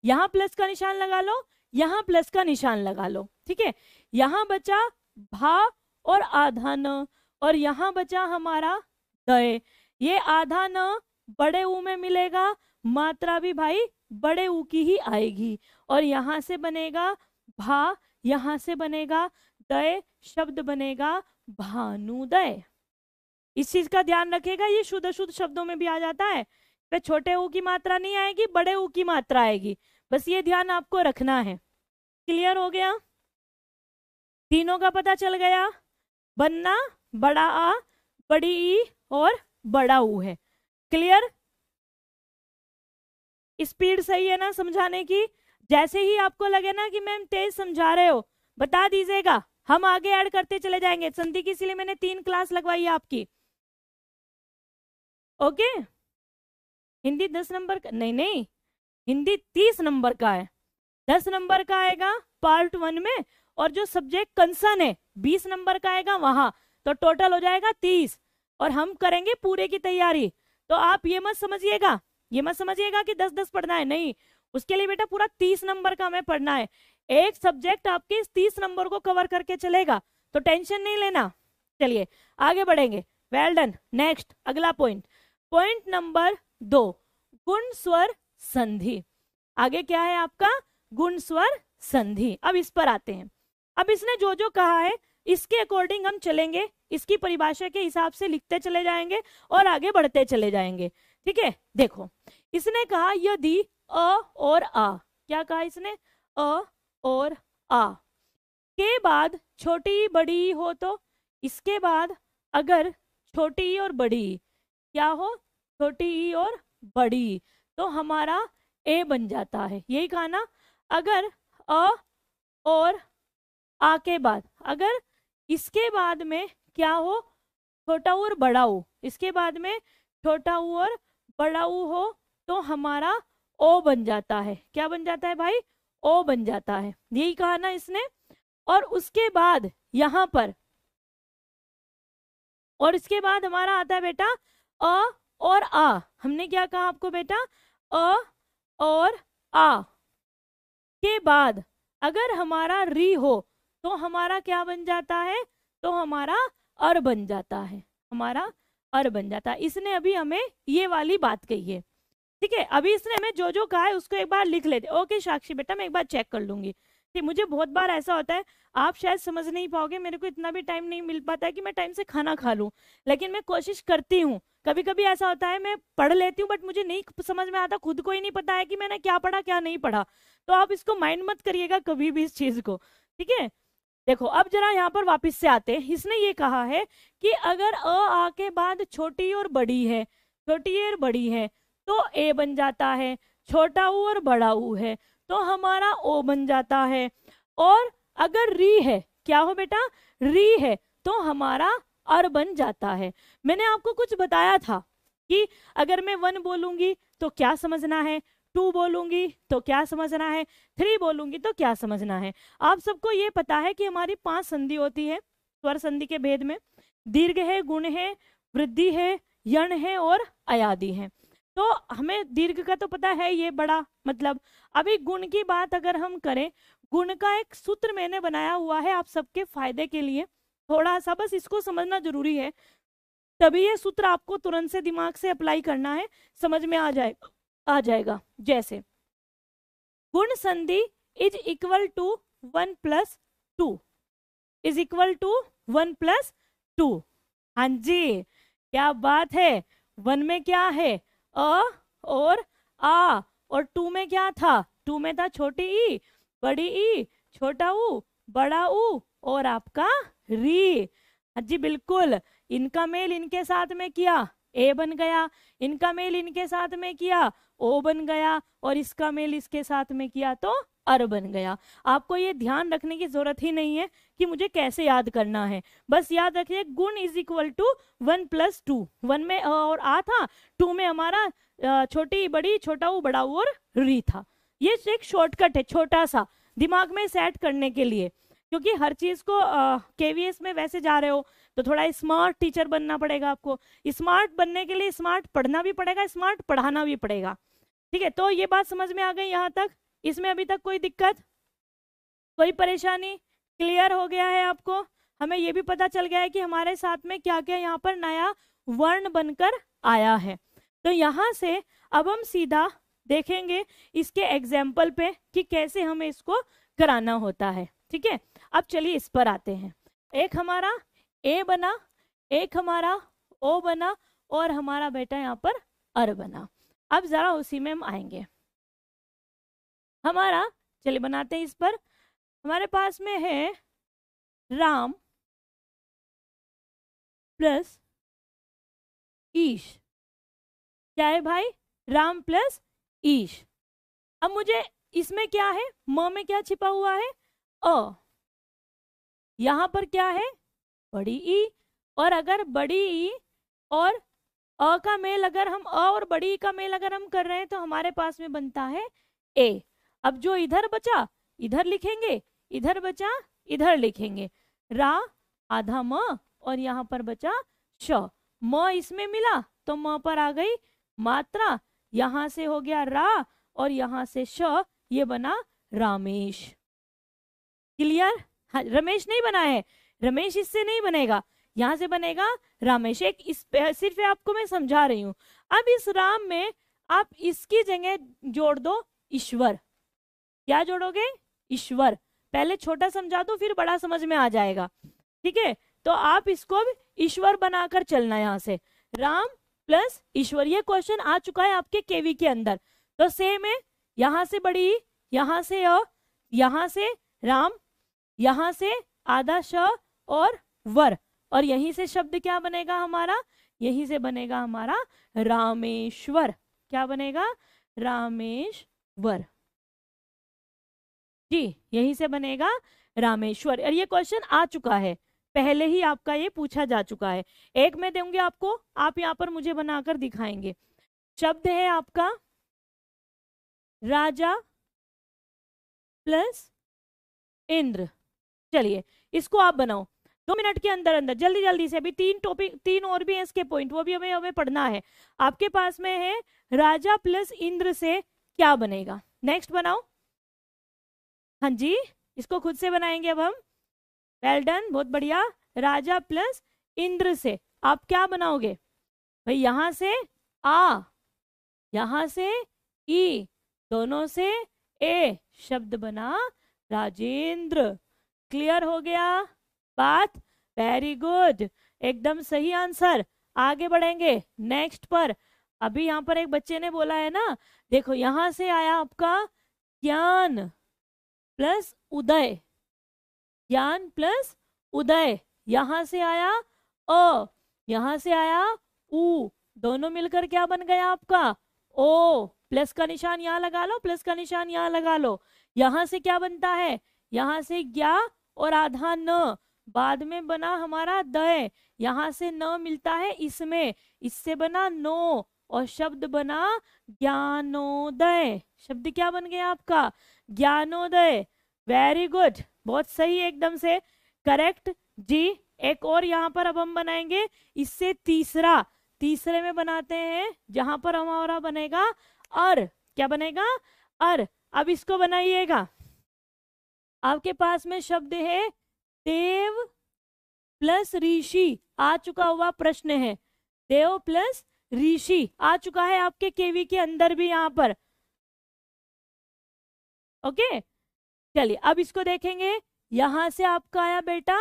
यहां प्लस का निशान लगा लो, यहां प्लस का निशान लगा लो, ठीक है। यहां बचा भा और आधा न, और यहां बचा हमारा दय। ये आधा न बड़े ऊ में मिलेगा, मात्रा भी भाई बड़े ऊ की ही आएगी, और यहां से बनेगा भा, यहां से बनेगा दय, शब्द बनेगा भानुदय। इस चीज का ध्यान रखेगा, ये शुद्ध शुद्ध शब्दों में भी आ जाता है, पे छोटे ऊ की मात्रा नहीं आएगी, बड़े ऊ की मात्रा आएगी, बस ये ध्यान आपको रखना है। क्लियर हो गया, तीनों का पता चल गया। बनना बड़ा आ, बड़ी ई और बड़ा ऊ है। क्लियर, स्पीड सही है ना समझाने की? जैसे ही आपको लगे ना कि मैम तेज समझा रहे हो बता दीजिएगा, हम आगे ऐड करते चले जाएंगे। संधि की इसलिए मैंने 3 क्लास लगवाई है आपकी। ओके, हिंदी 10 नंबर का नहीं, नहीं हिंदी 30 नंबर का है, 10 नंबर का आएगा पार्ट 1 में, और जो सब्जेक्ट कंसर्न है 20 नंबर का आएगा वहां, तो टोटल हो जाएगा 30, और हम करेंगे पूरे की तैयारी। तो आप ये मत समझिएगा, ये मत समझिएगा कि 10-10 पढ़ना है, नहीं, उसके लिए बेटा पूरा 30 नंबर का हमें पढ़ना है। एक सब्जेक्ट आपके इस 30 नंबर को कवर करके चलेगा, तो टेंशन नहीं लेना। चलिए आगे बढ़ेंगे, वेल डन। नेक्स्ट अगला पॉइंट, पॉइंट नंबर 2, गुण स्वर संधि। आगे क्या है आपका, गुण स्वर संधि। अब इस पर आते हैं। अब इसने जो जो कहा है इसके अकॉर्डिंग हम चलेंगे, इसकी परिभाषा के हिसाब से लिखते चले जाएंगे और आगे बढ़ते चले जाएंगे, ठीक है। देखो इसने कहा यदि अ और आ, क्या कहा इसने, अ और आ के बाद छोटी बड़ी हो, तो इसके बाद अगर छोटी ई और बड़ी क्या हो, छोटी ई और बड़ी, तो हमारा ए बन जाता है। यही कहा ना, अगर अ और आ के बाद, अगर इसके बाद में क्या हो, छोटा ऊ और बड़ा ऊ, इसके बाद में छोटा ऊ और बड़ा ऊ हो, तो हमारा ओ बन जाता है। क्या बन जाता है भाई, ओ बन जाता है। यही कहा ना इसने। और उसके बाद यहां पर, और इसके बाद हमारा आता है बेटा अ और आ। हमने क्या कहा आपको बेटा, अ और आ के बाद अगर हमारा री हो, तो हमारा क्या बन जाता है, तो हमारा अर बन जाता है, हमारा अर बन जाता है। इसने अभी हमें ये वाली बात कही है, ठीक है। अभी इसने हमें जो जो कहा है उसको एक बार लिख लेते। ओके साक्षी बेटा, मैं एक बार चेक कर लूंगी। ठीक, मुझे बहुत बार ऐसा होता है, आप शायद समझ नहीं पाओगे, मेरे को इतना भी टाइम नहीं मिल पाता है कि मैं टाइम से खाना खा लूं, लेकिन मैं कोशिश करती हूँ। कभी कभी ऐसा होता है मैं पढ़ लेती हूँ बट मुझे नहीं समझ में आता, खुद को ही नहीं पता है कि मैंने क्या पढ़ा क्या नहीं पढ़ा। तो आप इसको माइंड मत करिएगा कभी भी इस चीज को, ठीक है। देखो अब जरा यहाँ पर वापस से आते हैं। इसने ये कहा है कि अगर अ आ के बाद छोटी और बड़ी है, छोटी और बड़ी है, तो ए बन जाता है। छोटा ऊ और बड़ा ऊ है, तो हमारा ओ बन जाता है। और अगर री है, क्या हो बेटा, री है, तो हमारा अर बन जाता है। मैंने आपको कुछ बताया था कि अगर मैं 1 बोलूंगी तो क्या समझना है, 2 बोलूंगी तो क्या समझना है, 3 बोलूंगी तो क्या समझना है। आप सबको ये पता है कि हमारी 5 संधि होती है स्वर संधि के भेद में। दीर्घ है, गुण है, वृद्धि है, यण है और अयादि है। तो हमें दीर्घ का तो पता है, ये बड़ा मतलब। अभी गुण की बात अगर हम करें, गुण का एक सूत्र मैंने बनाया हुआ है आप सबके फायदे के लिए, थोड़ा सा बस इसको समझना जरूरी है, तभी ये सूत्र आपको तुरंत से दिमाग से अप्लाई करना है, समझ में आ जाएगा। जैसे गुण संधि is equal to 1 + 2, is equal to 1 + 2। हाँ जी, क्या बात है। 1 में क्या है, अ और आ, और 2 में क्या था, 2 में था छोटी ई, बड़ी ई, छोटा ऊ, बड़ा ऊ और आपका री। हाँ जी बिल्कुल, इनका मेल इनके साथ में किया, ए बन गया। इनका मेल इनके साथ में किया, ओ बन गया। और इसका मेल इसके साथ में किया तो अर बन गया। आपको ये ध्यान रखने की जरूरत ही नहीं है कि मुझे कैसे याद करना है, बस याद रखिए गुण इज इक्वल टू 1 + 2। 1 में अ और आ था, 2 में हमारा छोटी बड़ी, छोटा ऊ, बड़ा ऊ और री था। ये एक शॉर्टकट है छोटा सा, दिमाग में सेट करने के लिए। क्योंकि हर चीज को केवीएस में वैसे जा रहे हो तो थोड़ा स्मार्ट टीचर बनना पड़ेगा आपको। स्मार्ट बनने के लिए स्मार्ट पढ़ना भी पड़ेगा, स्मार्ट पढ़ाना भी पड़ेगा। ठीक है, तो ये बात समझ में आ गई यहाँ तक? इसमें अभी तक कोई दिक्कत, कोई परेशानी? क्लियर हो गया है आपको? हमें ये भी पता चल गया है कि हमारे साथ में क्या क्या यहाँ पर नया वर्ण बनकर आया है। तो यहाँ से अब हम सीधा देखेंगे इसके एग्जाम्पल पे कि कैसे हमें इसको कराना होता है। ठीक है, अब चलिए इस पर आते हैं। एक हमारा ए बना, एक हमारा ओ बना, और हमारा बेटा यहाँ पर अर बना। अब जरा उसी में हम आएंगे। हमारा, चलिए बनाते हैं इस पर। हमारे पास में है राम प्लस ईश। क्या है भाई? राम प्लस ईश। अब मुझे इसमें क्या है, म में क्या छिपा हुआ है? अ। यहां पर क्या है? बड़ी ई। और अगर बड़ी ई और अ का मेल, अगर हम अ और बड़ी ई का मेल अगर हम कर रहे हैं तो हमारे पास में बनता है ए। अब जो इधर बचा इधर लिखेंगे, इधर बचा इधर लिखेंगे। रा आधा म और यहाँ पर बचा श। म इसमें मिला तो म पर आ गई मात्रा, यहां से हो गया रा और यहां से श, ये बना रामेश। क्लियर? हाँ, रमेश नहीं बना है, रमेश इससे नहीं बनेगा, यहां से बनेगा रामेश। एक सिर्फ आपको मैं समझा रही हूं। अब इस राम में आप इसकी जगह जोड़ दो ईश्वर। क्या जोड़ोगे? ईश्वर। पहले छोटा समझा दो फिर बड़ा समझ में आ जाएगा। ठीक है, तो आप इसको ईश्वर बनाकर चलना। यहाँ से राम प्लस ईश्वर, ये क्वेश्चन आ चुका है आपके केवी के अंदर। तो सेम है, यहां से बड़ी, यहां से अ, यहां से राम, यहां से आधा श और वर, और यहीं से शब्द क्या बनेगा हमारा? यहीं से बनेगा हमारा रामेश्वर। क्या बनेगा? रामेश्वर जी, यहीं से बनेगा रामेश्वर। और ये क्वेश्चन आ चुका है, पहले ही आपका ये पूछा जा चुका है। एक मैं दूंगी आपको, आप यहाँ पर मुझे बनाकर दिखाएंगे। शब्द है आपका राजा प्लस इंद्र। चलिए इसको आप बनाओ 2 मिनट के अंदर अंदर, जल्दी जल्दी से। अभी 3 टॉपिक, 3 और भी है इसके पॉइंट, वो भी हमें पढ़ना है। आपके पास में है राजा प्लस इंद्र से क्या बनेगा? नेक्स्ट बनाओ। हाँ जी, इसको खुद से बनाएंगे अब हम। वेल डन, बहुत बढ़िया। राजा प्लस इंद्र से आप क्या बनाओगे भाई? यहां से आ, यहां से ई, दोनों से ए, शब्द बना राजेंद्र। क्लियर हो गया बात? वेरी गुड, एकदम सही आंसर। आगे बढ़ेंगे नेक्स्ट पर। अभी यहाँ पर एक बच्चे ने बोला है ना, देखो यहां से आया आपका ज्ञान प्लस उदय, ज्ञान प्लस उदय। यहां से आया अ, यहां से आया उ, दोनों मिलकर क्या बन गया आपका? ओ। प्लस का निशान यहां लगा लो, प्लस का निशान यहां लगा लो। यहां से क्या बनता है? यहां से ज्ञा और आधा न, बाद में बना हमारा दय। यहां से न मिलता है इसमें, इससे बना नो, और शब्द बना ज्ञानोदय। शब्द क्या बन गया आपका? ज्ञानोदय। वेरी गुड, बहुत सही, एकदम से करेक्ट जी। एक और यहाँ पर अब हम बनाएंगे इससे तीसरा। तीसरे में बनाते हैं जहां पर हमारा बनेगा अर। क्या बनेगा? अर। अब इसको बनाइएगा। आपके पास में शब्द है देव प्लस ऋषि, आ चुका हुआ प्रश्न है। देव प्लस ऋषि आ चुका है आपके केवी के अंदर भी यहाँ पर। ओके, चलिए अब इसको देखेंगे। यहां से आपका आया बेटा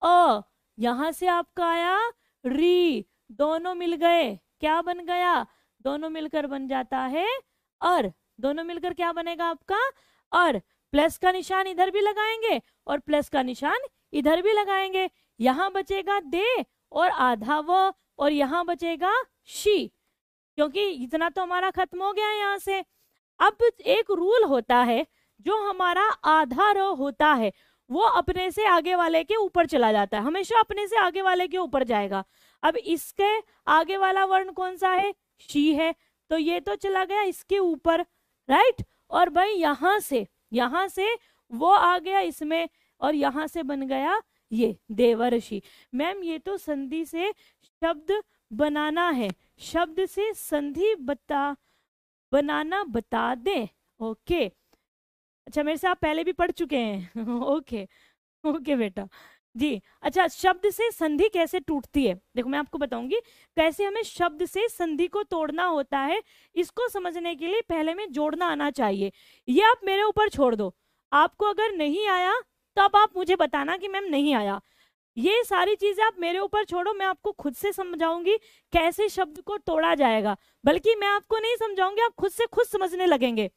अ, यहां से आपका आया री, दोनों मिल गए, क्या बन गया? दोनों मिलकर बन जाता है अर। दोनों मिलकर क्या बनेगा आपका? अर। प्लस का निशान इधर भी लगाएंगे और प्लस का निशान इधर भी लगाएंगे। यहां बचेगा दे और आधा व, और यहां बचेगा शी, क्योंकि इतना तो हमारा खत्म हो गया है यहाँ से। अब एक रूल होता है, जो हमारा आधा र होता है वो अपने से आगे वाले के ऊपर चला जाता है, हमेशा अपने से आगे वाले के ऊपर जाएगा। अब इसके आगे वाला वर्ण कौन सा है? शी है, तो ये तो चला गया इसके ऊपर, राइट। और भाई यहां से वो आ गया इसमें, और यहाँ से बन गया ये देवर्षि। मैम ये तो संधि से शब्द बनाना है, शब्द से संधि बनाना बता दे। ओके, अच्छा मेरे से आप पहले भी पढ़ चुके हैं ओके ओके बेटा जी। अच्छा, शब्द से संधि कैसे टूटती है, देखो मैं आपको बताऊंगी कैसे हमें शब्द से संधि को तोड़ना होता है। इसको समझने के लिए पहले में जोड़ना आना चाहिए। ये आप मेरे ऊपर छोड़ दो, आपको अगर नहीं आया तो अब आप मुझे बताना कि मैम नहीं आया। ये सारी चीजें आप मेरे ऊपर छोड़ो, मैं आपको खुद से समझाऊंगी कैसे शब्द को तोड़ा जाएगा। बल्कि मैं आपको नहीं समझाऊंगी, आप खुद से खुद समझने लगेंगे।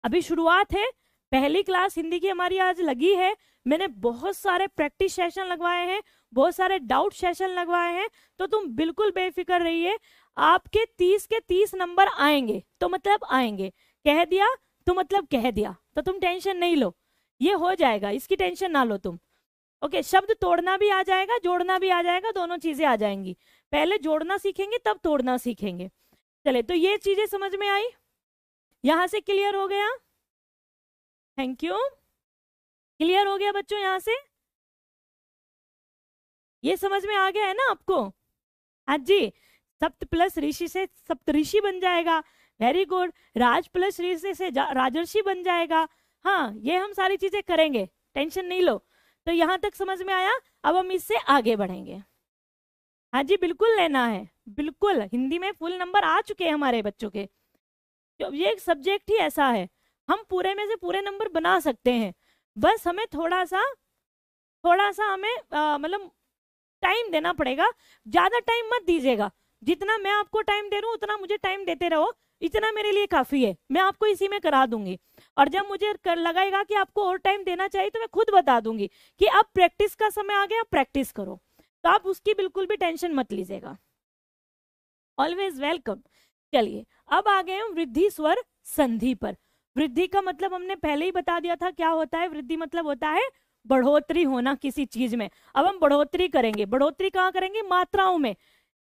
अभी शुरुआत है, पहली क्लास हिंदी की हमारी आज लगी है। मैंने बहुत सारे प्रैक्टिस सेशन लगवाए हैं, बहुत सारे डाउट सेशन लगवाए हैं, तो तुम बिल्कुल बेफिक्र रहिए। आपके 30 के 30 नंबर आएंगे तो मतलब आएंगे, कह दिया तो मतलब कह दिया, तो तुम टेंशन नहीं लो, ये हो जाएगा, इसकी टेंशन ना लो तुम। ओके, शब्द तोड़ना भी आ जाएगा, जोड़ना भी आ जाएगा, दोनों चीजें आ जाएंगी। पहले जोड़ना सीखेंगे तब तोड़ना सीखेंगे। चले, तो ये चीजें समझ में आई, यहां से क्लियर हो गया? थैंक यू, क्लियर हो गया बच्चों यहां से? ये समझ में आ गया है ना आपको? हाँ जी, सप्त प्लस ऋषि से सप्तऋषि बन जाएगा, वेरी गुड। राज प्लस ऋषि से राजर्षि बन जाएगा। हाँ, ये हम सारी चीजें करेंगे, टेंशन नहीं लो। तो यहां तक समझ में आया, अब हम इससे आगे बढ़ेंगे। हाँ जी, बिल्कुल लेना है, बिल्कुल। हिंदी में फुल नंबर आ चुके हैं हमारे बच्चों के, ये एक सब्जेक्ट ही ऐसा है, हम पूरे में से पूरे नंबर बना सकते हैं। बस हमें थोड़ा सा हमें मतलब टाइम देना पड़ेगा। ज्यादा टाइम मत दीजिएगा, जितना मैं आपको टाइम दे रहा हूँ उतना मुझे टाइम देते रहो, इतना मेरे लिए काफी है। मैं आपको इसी में करा दूंगी, और जब मुझे लगेगा कि आपको और टाइम देना चाहिए तो मैं खुद बता दूंगी कि अब प्रैक्टिस का समय आ गया, प्रैक्टिस करो। तो आप उसकी बिल्कुल भी टेंशन मत लीजिएगा, ऑलवेज वेलकम। चलिए, अब आ गए हम वृद्धि स्वर संधि पर। वृद्धि का मतलब हमने पहले ही बता दिया था क्या होता है। वृद्धि मतलब होता है बढ़ोतरी होना किसी चीज में। अब हम बढ़ोतरी करेंगे, बढ़ोतरी कहाँ करेंगे? मात्राओं में।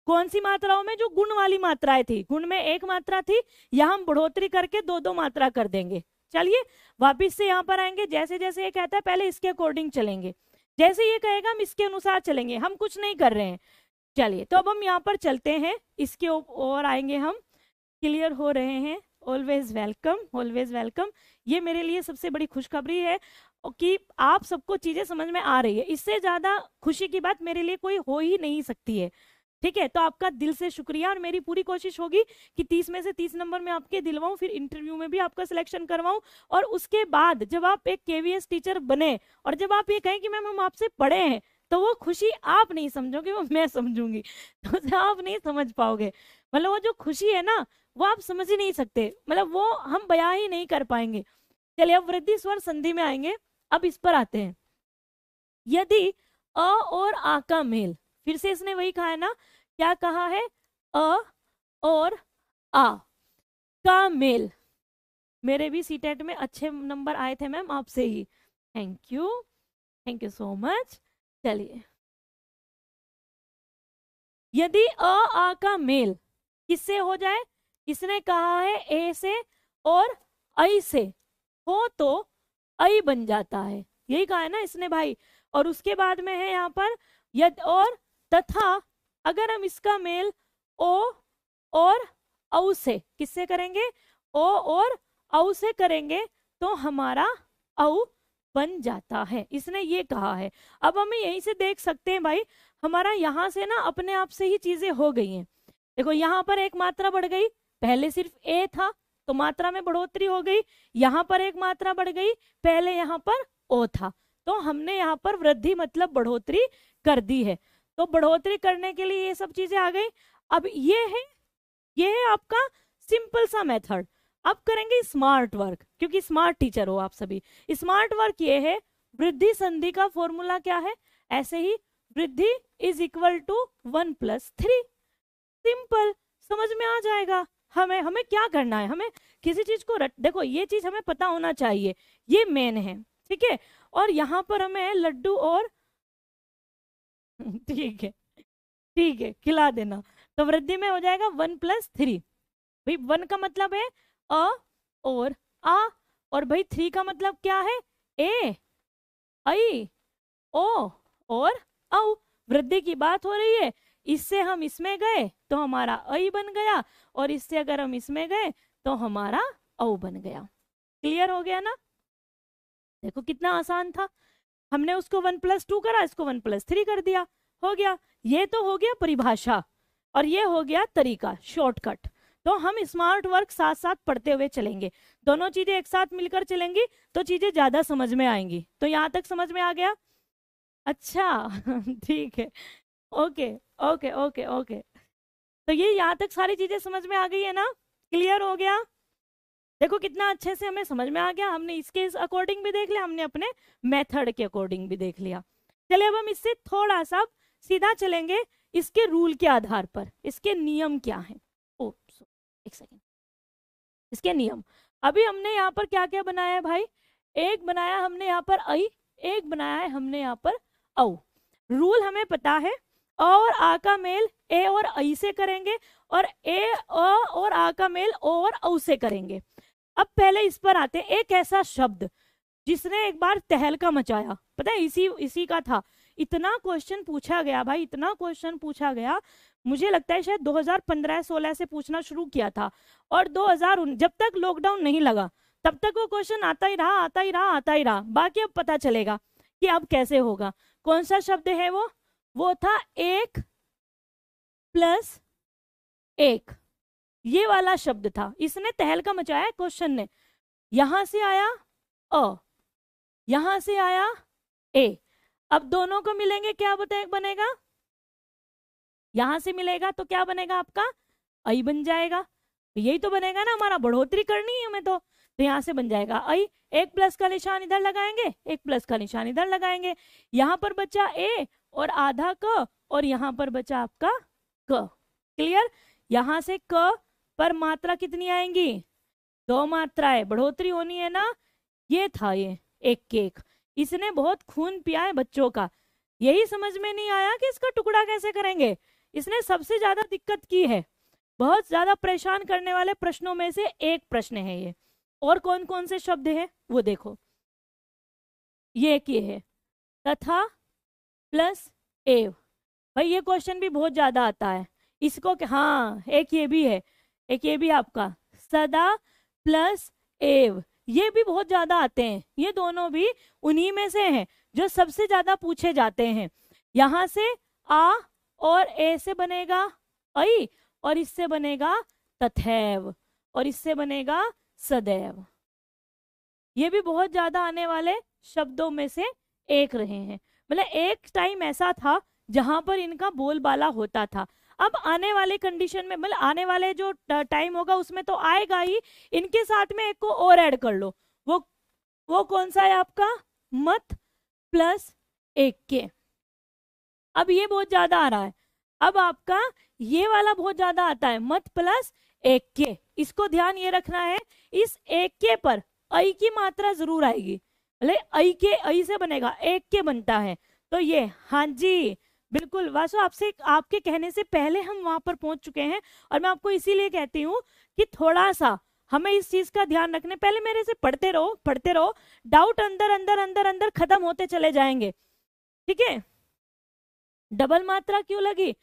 कौन सी मात्राओं में? जो गुण वाली मात्राएं थी, गुण में एक मात्रा थी, यहाँ हम बढ़ोतरी करके दो दो मात्रा कर देंगे। चलिए वापिस से यहाँ पर आएंगे, जैसे जैसे ये कहता है पहले इसके अकॉर्डिंग चलेंगे, जैसे ये कहेगा हम इसके अनुसार चलेंगे, हम कुछ नहीं कर रहे हैं। चलिए, तो अब हम यहाँ पर चलते हैं, इसके और आएंगे हम। क्लियर हो रहे हैं? Always welcome, always welcome. ये मेरे लिए सबसे बड़ी खुशखबरी है कि आप सबको चीजें समझ में आ रही है। इससे ज्यादा खुशी की बात मेरे लिए कोई हो ही नहीं सकती है। ठीक है, तो आपका दिल से शुक्रिया, और मेरी पूरी कोशिश होगी कि 30 में से 30 नंबर में आपके दिलवाऊं, फिर इंटरव्यू में भी आपका सिलेक्शन करवाऊं, और उसके बाद जब आप एक केवीएस टीचर बने और जब आप ये कहें कि मैम हम आपसे पढ़े हैं, तो वो खुशी आप नहीं समझोगे, वो मैं समझूंगी। तो आप नहीं समझ पाओगे, मतलब वो जो खुशी है ना, वो आप समझ ही नहीं सकते, मतलब वो हम बयां ही नहीं कर पाएंगे। चलिए, अब वृद्धि स्वर संधि में आएंगे। अब इस पर आते हैं, यदि अ और आ का मेल, फिर से इसने वही कहा है ना, क्या कहा है? अ और आ का मेल। मेरे भी सीटेट में अच्छे नंबर आए थे मैम आपसे ही, थैंक यू सो मच। चलिए, यदि अ आ का मेल किससे हो जाए? इसने कहा है ए से और ऐ से हो तो ऐ बन जाता है, यही कहा है ना इसने भाई। और उसके बाद में है यहाँ पर यद और तथा, अगर हम इसका मेल ओ और औ से, किससे करेंगे? ओ और औ से करेंगे तो हमारा औ बन जाता है, इसने ये कहा है। अब हमें यहीं से देख सकते हैं भाई, हमारा यहाँ से ना अपने आप से ही चीजें हो गई हैं। देखो यहाँ पर एक मात्रा बढ़ गई, पहले सिर्फ ए था तो मात्रा में बढ़ोतरी हो गई, यहाँ पर एक मात्रा बढ़ गई, पहले यहाँ पर ओ था, तो हमने यहाँ पर वृद्धि मतलब बढ़ोतरी कर दी है। तो बढ़ोतरी करने के लिए ये सब चीजें आ गई। अब ये है आपका सिंपल सा मेथड। अब करेंगे स्मार्ट वर्क, क्योंकि स्मार्ट टीचर हो आप सभी। स्मार्ट वर्क ये है, वृद्धि संधि का फॉर्मूला क्या है? ऐसे ही, वृद्धि इज इक्वल टू 1 + 3। सिंपल, समझ में आ जाएगा। हमें क्या करना है, हमें किसी चीज को देखो, ये चीज हमें पता होना चाहिए, ये मेन है, ठीक है। और यहाँ पर हमें लड्डू और ठीक है खिला देना। तो वृद्धि में हो जाएगा 1 + 3। भाई 1 का मतलब है अ और आ, और भाई 3 का मतलब क्या है? ए। ऐ ओ और औ। वृद्धि की बात हो रही है, इससे हम इसमें गए तो हमारा ऐ बन गया, और इससे अगर हम इसमें गए तो हमारा औ बन गया। क्लियर हो गया ना? देखो कितना आसान था। हमने उसको 1+2 करा, इसको 1+3 कर दिया, हो गया। ये तो हो गया परिभाषा, और ये हो गया तरीका, शॉर्टकट। तो हम स्मार्ट वर्क साथ साथ पढ़ते हुए चलेंगे, दोनों चीजें एक साथ मिलकर चलेंगी तो चीजें ज्यादा समझ में आएंगी। तो यहाँ तक समझ में आ गया? अच्छा ठीक है, ओके ओके ओके ओके। तो ये यहाँ तक सारी चीजें समझ में आ गई है ना? क्लियर हो गया? देखो कितना अच्छे से हमें समझ में आ गया, हमने इसके अकॉर्डिंग भी देख लिया, हमने अपने मेथड के अकॉर्डिंग भी देख लिया। चलिए अब हम इससे थोड़ा सा सीधा चलेंगे, इसके रूल के आधार पर, इसके नियम क्या हैं। ओ एक सेकेंड, इसके नियम। अभी हमने यहाँ पर क्या क्या बनाया है भाई? एक बनाया हमने यहाँ पर ऐ, एक बनाया है हमने यहाँ पर औ। रूल हमें पता है, अ और आ का मेल ए और ऐ से करेंगे, और ए अ और आ का मेल ओ और औ से करेंगे। अब पहले इस पर आते हैं, एक ऐसा शब्द जिसने एक बार तहलका मचाया, पता है इसी का था। इतना क्वेश्चन पूछा गया भाई, इतना क्वेश्चन पूछा गया, मुझे लगता है शायद 2015-16 से पूछना शुरू किया था, और 2019 जब तक लॉकडाउन नहीं लगा तब तक वो क्वेश्चन आता ही रहा, आता ही रहा, आता ही रहा। बाकी अब पता चलेगा कि अब कैसे होगा। कौन सा शब्द है वो था 1+1, ये वाला शब्द था। इसने तहलका मचाया क्वेश्चन ने। यहां से आया अ, यहां से आया ए, अब दोनों को मिलेंगे क्या बनेगा? यहां से मिलेगा तो क्या बनेगा आपका? ऐ बन जाएगा। यही तो बनेगा ना, हमारा बढ़ोतरी करनी है हमें तो यहाँ से बन जाएगा ऐ। एक प्लस का निशान इधर लगाएंगे, एक प्लस का निशान इधर लगाएंगे। यहाँ पर बचा ए और आधा क, और यहाँ पर बचा आपका क। क्लियर? यहाँ से क पर मात्रा कितनी आएंगी? 2 मात्राएं, बढ़ोतरी होनी है ना। ये था ये एक केक, इसने बहुत खून पिया है बच्चों का। यही समझ में नहीं आया कि इसका टुकड़ा कैसे करेंगे। इसने सबसे ज्यादा दिक्कत की है, बहुत ज्यादा परेशान करने वाले प्रश्नों में से एक प्रश्न है ये। और कौन कौन से शब्द है वो देखो, ये है तथा प्लस एव। भाई ये क्वेश्चन भी बहुत ज्यादा आता है इसको, हाँ एक ये भी है, एक ये भी आपका सदा प्लस एव, ये भी बहुत ज्यादा आते हैं। ये दोनों भी उन्हीं में से हैं जो सबसे ज्यादा पूछे जाते हैं। यहां से आ और ए से बनेगा ऐ, और इससे बनेगा तथैव, और इससे बनेगा सदैव। ये भी बहुत ज्यादा आने वाले शब्दों में से एक रहे हैं। मतलब एक टाइम ऐसा था जहां पर इनका बोलबाला होता था। अब आने वाले कंडीशन में, मतलब आने वाले जो टाइम होगा उसमें तो आएगा ही, इनके साथ में एक को और ऐड कर लो। वो कौन सा है आपका? मत प्लस एक के। अब ये बहुत ज्यादा आ रहा है। अब आपका ये वाला बहुत ज्यादा आता है, मत प्लस एक के। इसको ध्यान ये रखना है, इस एक के पर ऐ की मात्रा जरूर आएगी। ऐ से बनेगा, एक के बनता है तो ये, हाँ जी बिल्कुल वासु, आपके कहने से पहले हम वहां पर पहुंच चुके हैं। और मैं आपको इसीलिए कहती हूँ कि थोड़ा सा हमें इस चीज का ध्यान रखने, पहले मेरे से पढ़ते रहो, डाउट अंदर अंदर अंदर अंदर खत्म होते चले जाएंगे। ठीक है? डबल मात्रा क्यों लगी?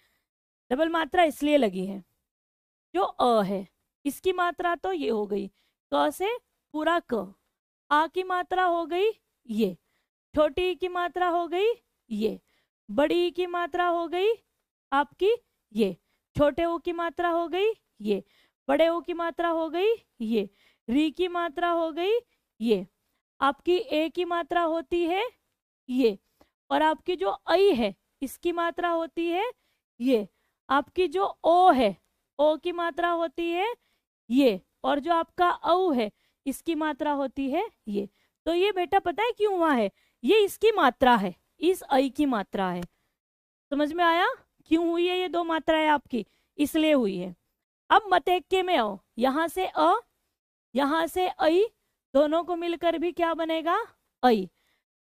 डबल मात्रा इसलिए लगी है, जो अ है इसकी मात्रा तो ये हो गई, क से पूरा क। आ की मात्रा हो गई ये, छोटी की मात्रा हो गई ये, बड़ी की मात्रा हो गई आपकी ये, छोटे ओ की मात्रा हो गई ये, बड़े ओ की मात्रा हो गई ये, री की मात्रा हो गई ये, आपकी ए की मात्रा होती है ये, और आपकी जो ऐ है इसकी मात्रा होती है ये, आपकी जो ओ है ओ की मात्रा होती है ये, और जो आपका औ है इसकी मात्रा होती है ये। तो ये बेटा पता है क्यों हुआ है? ये इसकी मात्रा है, इस ऐ की मात्रा है। समझ में आया क्यों हुई है? ये 2 मात्राएं आपकी इसलिए हुई है। अब मतेक्के में आओ, यहां से अ, यहां से ऐ, दोनों को मिलकर भी क्या बनेगा? ऐ।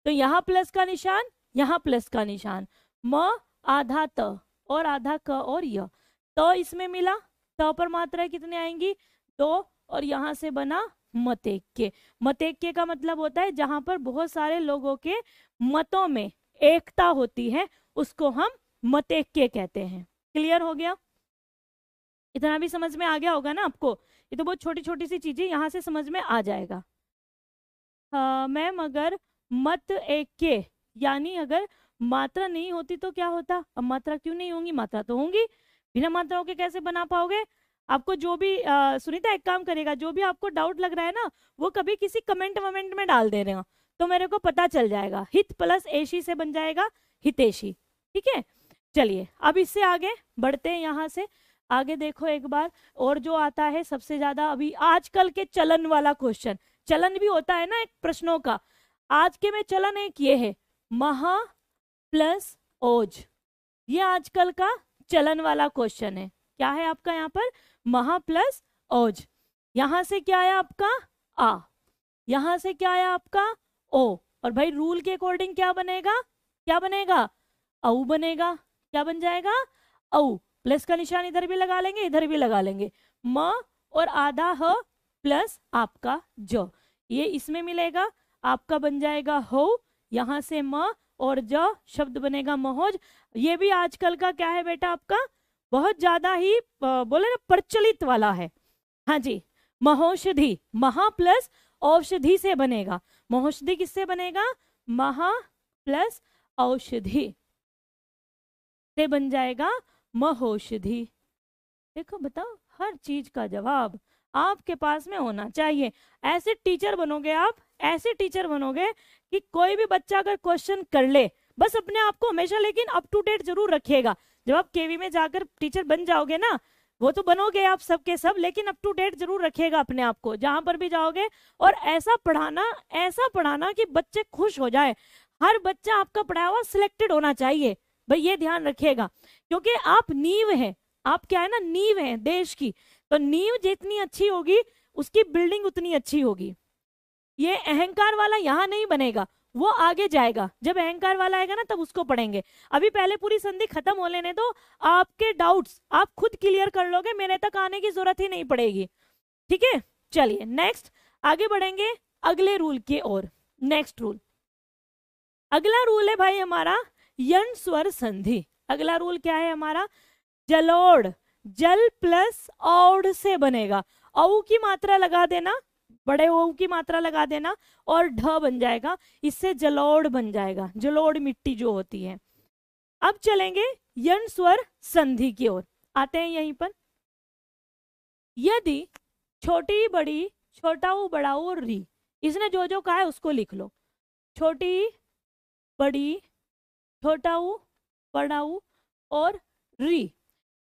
तो यहाँ प्लस का निशान, यहाँ प्लस का निशान, म आधा त और आधा क और य, तो इसमें मिला, त पर मात्राएं कितने आएंगी? 2, और यहां से बना मतैक्य। मतैक्य का मतलब होता है जहां पर बहुत सारे लोगों के मतों में एकता होती है, उसको हम मतैक्य कहते हैं। क्लियर हो गया? इतना भी समझ में आ गया होगा ना आपको? ये तो बहुत छोटी छोटी सी चीजें, यहां से समझ में आ जाएगा। हाँ मैम, अगर मत ऐक्य यानी अगर मात्रा नहीं होती तो क्या होता? अब मात्रा क्यों नहीं होंगी? मात्रा तो होंगी, बिना मात्राओं के कैसे बना पाओगे? आपको जो भी सुनीता एक काम करेगा, जो भी आपको डाउट लग रहा है ना, वो कभी किसी कमेंट वमेंट में डाल दे रहे हो तो मेरे को पता चल जाएगा। हित प्लस एशी से बन जाएगा हितेशी। ठीक है, चलिए अब इससे आगे बढ़ते हैं। यहाँ से आगे देखो एक बार, और जो आता है सबसे ज्यादा अभी आजकल के चलन वाला क्वेश्चन, चलन भी होता है ना एक प्रश्नों का, आज के में चलन एक ये है, महा प्लस ओज। ये आजकल का चलन वाला क्वेश्चन है। क्या है आपका यहाँ पर? महा प्लस ओज। यहां से क्या आया आपका? आ। यहां से क्या आया आपका? ओ। और भाई रूल के अकॉर्डिंग क्या बनेगा? क्या बनेगा? औ बनेगा। क्या बन जाएगा? औ। प्लस का निशान इधर भी लगा लेंगे, इधर भी लगा लेंगे। म और आधा ह प्लस आपका ज, ये इसमें मिलेगा, आपका बन जाएगा हो। यहां से म और ज शब्द बनेगा महोज। ये भी आजकल का क्या है बेटा आपका? बहुत ज्यादा ही बोले ना प्रचलित वाला है। हाँ जी, महौषधि। महा प्लस औषधि से बनेगा। महौषधि किससे बनेगा? महा प्लस औषधि से बन जाएगा महौषधि। देखो बताओ, हर चीज का जवाब आपके पास में होना चाहिए। ऐसे टीचर बनोगे आप, ऐसे टीचर बनोगे कि कोई भी बच्चा अगर क्वेश्चन कर ले, बस अपने आप को हमेशा लेकिन अप टू डेट जरूर रखिएगा। जब आप केवी में जाकर टीचर बन जाओगे ना, वो तो बनोगे आप सबके सब, लेकिन अप टू डेट जरूर रखिएगा अपने आप को जहां पर भी जाओगे। और ऐसा पढ़ाना कि बच्चे खुश हो जाए। हर बच्चा आपका पढ़ाया हुआ सिलेक्टेड होना चाहिए, भाई ये ध्यान रखिएगा। क्योंकि आप नींव है, आप क्या है ना, नींव है देश की। तो नींव जितनी अच्छी होगी उसकी बिल्डिंग उतनी अच्छी होगी। ये अहंकार वाला यहाँ नहीं बनेगा, वो आगे जाएगा। जब अहंकार वाला आएगा ना तब उसको पढ़ेंगे। अभी पहले पूरी संधि खत्म हो लेने दो, आपके डाउट्स आप खुद क्लियर कर लोगे, मेरे तक आने की जरूरत ही नहीं पड़ेगी। ठीक है, चलिए नेक्स्ट आगे बढ़ेंगे अगले रूल की ओर। नेक्स्ट रूल, अगला रूल है भाई हमारा यण स्वर संधि। अगला रूल क्या है हमारा? जलोढ़। जल प्लस औढ़ से बनेगा। औ की मात्रा लगा देना, बड़े ओ की मात्रा लगा देना और ढ बन जाएगा, इससे जलोढ़ बन जाएगा। जलोढ़ मिट्टी जो होती है। अब चलेंगे यण स्वर संधि की ओर, आते हैं यहीं पर। यदि छोटी बड़ी, छोटा ऊ बड़ा ऊ और री, इसने जो जो कहा है उसको लिख लो। छोटी बड़ी, छोटा ऊ बड़ा ऊ और री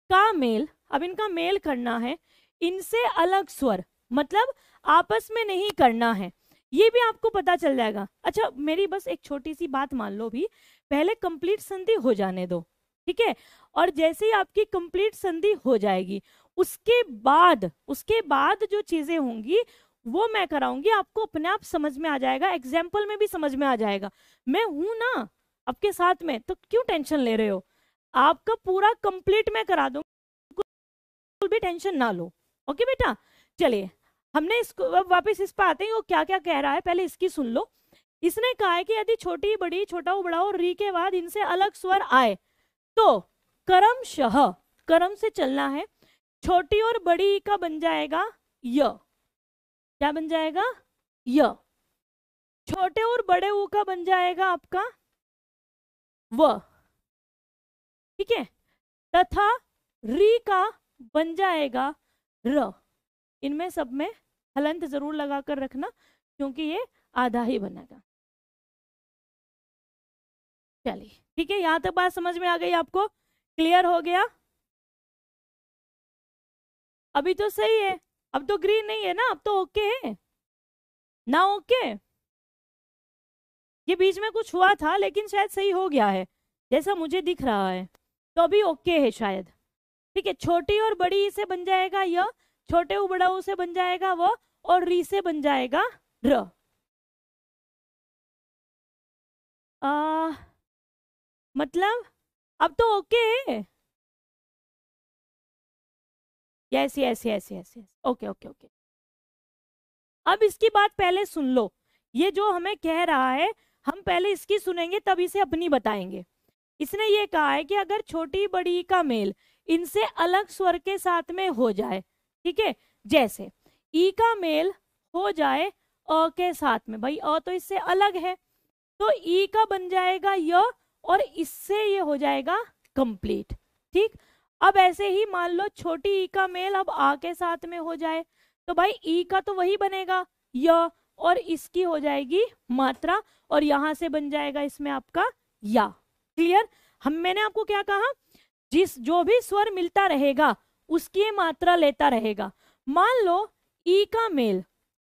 का मेल, अब इनका मेल करना है, इनसे अलग स्वर, मतलब आपस में नहीं करना है। ये भी आपको पता चल जाएगा। अच्छा मेरी बस एक छोटी सी बात मान लो, भी पहले कंप्लीट संधि हो जाने दो, ठीक है? और जैसे ही आपकी कंप्लीट संधि हो जाएगी उसके बाद जो चीजें होंगी वो मैं कराऊंगी, आपको अपने आप समझ में आ जाएगा, एग्जाम्पल में भी समझ में आ जाएगा। मैं हूं ना आपके साथ में, तो क्यों टेंशन ले रहे हो? आपका पूरा कंप्लीट मैं करा दूंगी, बिल्कुल भी टेंशन ना लो। ओके बेटा, चलिए हमने इसको अब वापस इस पर आते हैं। वो क्या क्या कह रहा है पहले इसकी सुन लो। इसने कहा है कि यदि छोटी बड़ी, छोटा ऊ बड़ा और री के बाद इनसे अलग स्वर आए तो क्रमशः, क्रम से चलना है, छोटी और बड़ी का बन जाएगा य। क्या बन जाएगा? य। छोटे और बड़े ऊ का बन जाएगा आपका व, ठीक है? तथा री का बन जाएगा र। इनमें सब में हलंत जरूर लगाकर रखना क्योंकि ये आधा ही बनेगा। चलिए ठीक है, यहां तक बात समझ में आ गई आपको? क्लियर हो गया? अभी तो सही है, अब तो ग्रीन नहीं है ना, अब तो ओके है ना? ओके, ये बीच में कुछ हुआ था लेकिन शायद सही हो गया है जैसा मुझे दिख रहा है, तो अभी ओके है शायद। ठीक है, छोटी और बड़ी से बन जाएगा य, छोटे ऊ बड़ा ऊ से बन जाएगा वो, और री से बन जाएगा र। मतलब अब तो ओके है। Yes yes yes yes yes, okay okay okay. अब इसकी बात पहले सुन लो, ये जो हमें कह रहा है हम पहले इसकी सुनेंगे तब इसे अपनी बताएंगे। इसने ये कहा है कि अगर छोटी बड़ी का मेल इनसे अलग स्वर के साथ में हो जाए, ठीक है, जैसे ई का मेल हो जाए अ के साथ में, भाई अ तो इससे अलग है, तो ई का बन जाएगा य और इससे ये हो जाएगा कंप्लीट। ठीक, अब ऐसे ही मान लो छोटी ई का मेल अब आ के साथ में हो जाए, तो भाई ई का तो वही बनेगा य और इसकी हो जाएगी मात्रा और यहां से बन जाएगा इसमें आपका या। क्लियर? मैंने आपको क्या कहा, जो भी स्वर मिलता रहेगा उसकी मात्रा लेता रहेगा। मान लो ई का मेल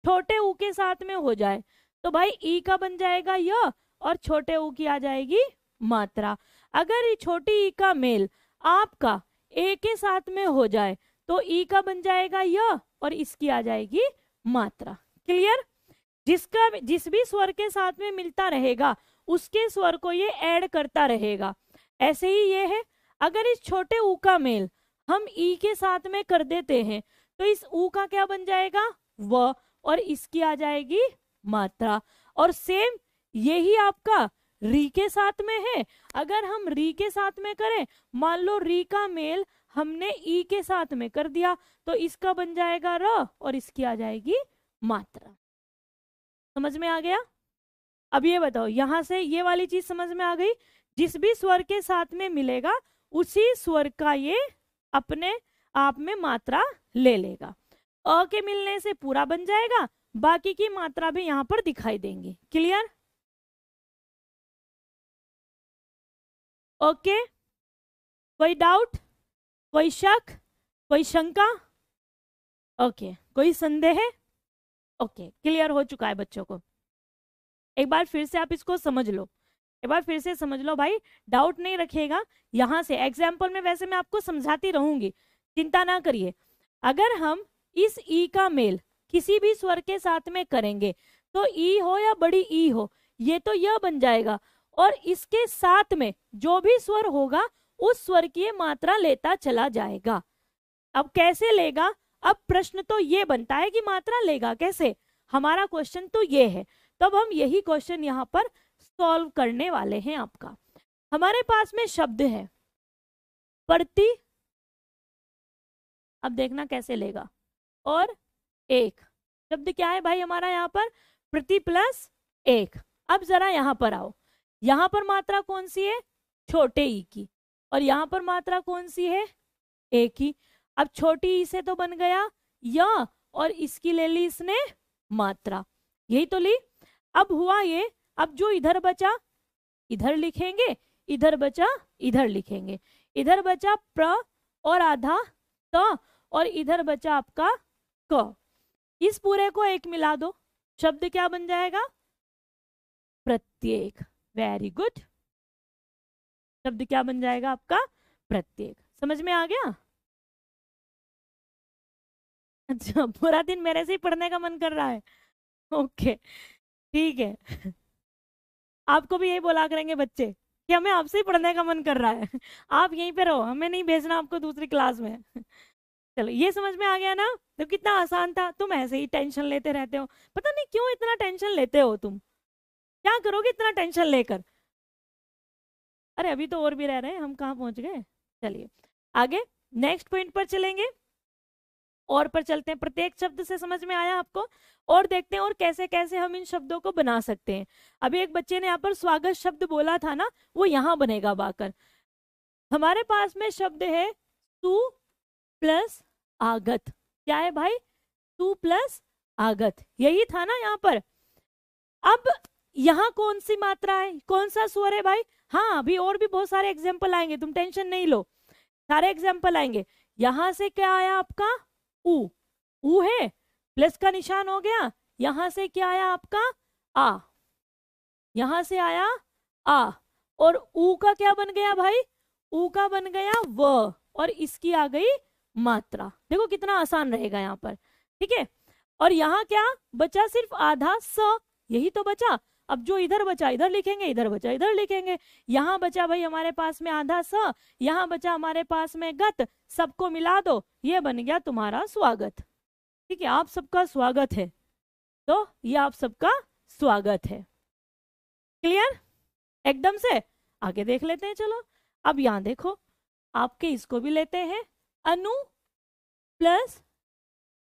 छोटे ऊ के साथ में हो जाए, तो भाई ई का बन जाएगा य और छोटे ऊ की आ जाएगी मात्रा। अगर ये छोटी ई का मेल आपका ए के साथ में हो जाए तो ई का बन जाएगा य और इसकी आ जाएगी मात्रा। क्लियर? जिस भी स्वर के साथ में मिलता रहेगा उसके स्वर को ये ऐड करता रहेगा। ऐसे ही ये है, अगर इस छोटे ऊ का मेल हम ई के साथ में कर देते हैं तो इस ऊ का क्या बन जाएगा व और इसकी आ जाएगी मात्रा। और सेम यही आपका री के साथ में है, अगर हम री के साथ में करें, मान लो री का मेल हमने ई के साथ में कर दिया तो इसका बन जाएगा र और इसकी आ जाएगी मात्रा। समझ में आ गया? अब ये बताओ, यहां से ये वाली चीज समझ में आ गई, जिस भी स्वर के साथ में मिलेगा उसी स्वर का ये अपने आप में मात्रा ले लेगा। अ के मिलने से पूरा बन जाएगा, बाकी की मात्रा भी यहां पर दिखाई देंगी। क्लियर? ओके, कोई डाउट, कोई शक, कोई शंका? ओके, कोई संदेह? ओके, क्लियर हो चुका है बच्चों को। एक बार फिर से आप इसको समझ लो, एक बार फिर से समझ लो भाई, डाउट नहीं रखिएगा। यहां से एग्जाम्पल में वैसे मैं आपको समझाती रहूंगी, चिंता ना करिए। अगर हम इस ई का मेल किसी भी स्वर के साथ में करेंगे तो ई हो या बड़ी ई हो, ये तो यह बन जाएगा और इसके साथ में जो भी स्वर होगा उस स्वर की मात्रा लेता चला जाएगा। अब कैसे लेगा? अब प्रश्न तो ये बनता है कि मात्रा लेगा कैसे, हमारा क्वेश्चन तो ये है। तब हम यही क्वेश्चन यहाँ पर सॉल्व करने वाले हैं। आपका हमारे पास में शब्द है प्रति, अब देखना कैसे लेगा, और एक। शब्द क्या है भाई हमारा यहाँ पर? प्रति प्लस एक। अब जरा यहाँ पर आओ, यहाँ पर मात्रा कौन सी है? छोटे ई की, और यहाँ पर मात्रा कौन सी है? ए की। अब छोटी ई से तो बन गया या, और इसकी ले ली इसने मात्रा, यही तो ली। अब हुआ ये, अब जो इधर बचा इधर लिखेंगे, इधर बचा इधर लिखेंगे, इधर बचा प्र और आधा त, और इधर बचा आपका क। इस पूरे को एक मिला दो, शब्द क्या बन जाएगा? प्रत्येक। वेरी गुड, शब्द क्या बन जाएगा आपका? प्रत्येक। समझ में आ गया? अच्छा, पूरा दिन मेरे से ही पढ़ने का मन कर रहा है। ओके, ठीक है। आपको भी यही बोला करेंगे बच्चे कि हमें आपसे ही पढ़ने का मन कर रहा है, आप यहीं पे रहो, हमें नहीं भेजना आपको दूसरी क्लास में। चलो, ये समझ में आ गया ना? तो कितना आसान था। तुम ऐसे ही टेंशन लेते रहते हो, पता नहीं क्यों इतना टेंशन लेते हो तुम, क्या करोगे इतना टेंशन लेकर? अरे अभी तो और भी रह रहे हैं, हम कहाँ पहुंच गए। चलिए आगे नेक्स्ट पॉइंट पर चलेंगे, और पर चलते हैं। प्रत्येक शब्द से समझ में आया आपको? और देखते हैं और कैसे कैसे हम इन शब्दों को बना सकते हैं। अभी एक बच्चे ने यहाँ पर स्वागत शब्द बोला था ना, वो यहाँ बनेगा बाकर। हमारे पास में शब्द है सु प्लस आगत। क्या है भाई? सु प्लस आगत, यही था ना यहाँ पर। अब यहाँ कौन सी मात्रा है, कौन सा स्वर है भाई? हाँ, अभी और भी बहुत सारे एग्जाम्पल आएंगे, तुम टेंशन नहीं लो, सारे एग्जाम्पल आएंगे। यहां से क्या आया आपका? ऊ। ऊ है, प्लस का निशान हो गया। यहां से क्या आया आपका? आ। यहां से आया आ, और ऊ का क्या बन गया भाई? ऊ का बन गया व, और इसकी आ गई मात्रा। देखो कितना आसान रहेगा यहाँ पर, ठीक है। और यहाँ क्या बचा? सिर्फ आधा स, यही तो बचा। अब जो इधर बचा इधर लिखेंगे, इधर बचा इधर लिखेंगे। यहाँ बचा भाई हमारे पास में आधा स, यहाँ बचा हमारे पास में गत, सबको मिला दो, ये बन गया तुम्हारा स्वागत। ठीक है, आप सबका स्वागत है। तो ये आप सबका स्वागत है। क्लियर? एकदम से आगे देख लेते हैं। चलो अब यहां देखो, आपके इसको भी लेते हैं, अनु प्लस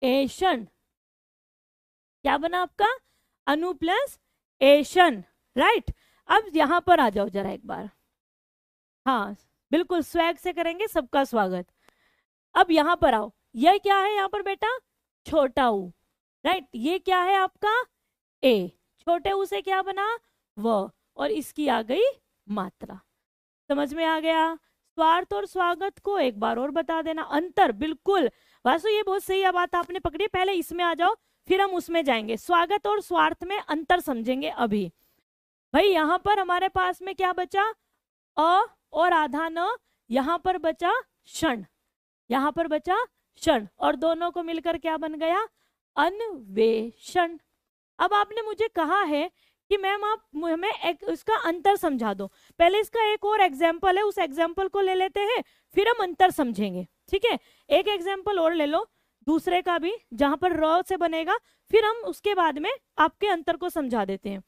एशन। क्या बना आपका? अनु प्लस एशन, राइट। अब यहां पर आ जाओ जरा एक बार। हाँ बिल्कुल स्वैग से करेंगे सबका स्वागत। अब यहां पर आओ, यह क्या है यहाँ पर बेटा? छोटा ऊ, राइट। ये क्या है आपका? ए। छोटे ऊ से क्या बना? व, और इसकी आ गई मात्रा। समझ में आ गया? स्वार्थ और स्वागत को एक बार और बता देना अंतर। बिल्कुल वासु, ये बहुत सही बात आपने पकड़ी। पहले इसमें आ जाओ, फिर हम उसमें जाएंगे। स्वागत और स्वार्थ में अंतर समझेंगे अभी। भाई यहां पर हमारे पास में क्या बचा? अ और आधा न, यहां पर बचा क्षण, यहां पर बचा क्षण, और दोनों को मिलकर क्या बन गया? अन्वेषण। अब आपने मुझे कहा है कि मैम आप हमें इसका अंतर समझा दो। पहले इसका एक और एग्जाम्पल है, उस एग्जाम्पल को ले लेते हैं, फिर हम अंतर समझेंगे। ठीक है, एक एग्जाम्पल और ले लो दूसरे का भी, जहां पर र से बनेगा, फिर हम उसके बाद में आपके अंतर को समझा देते हैं।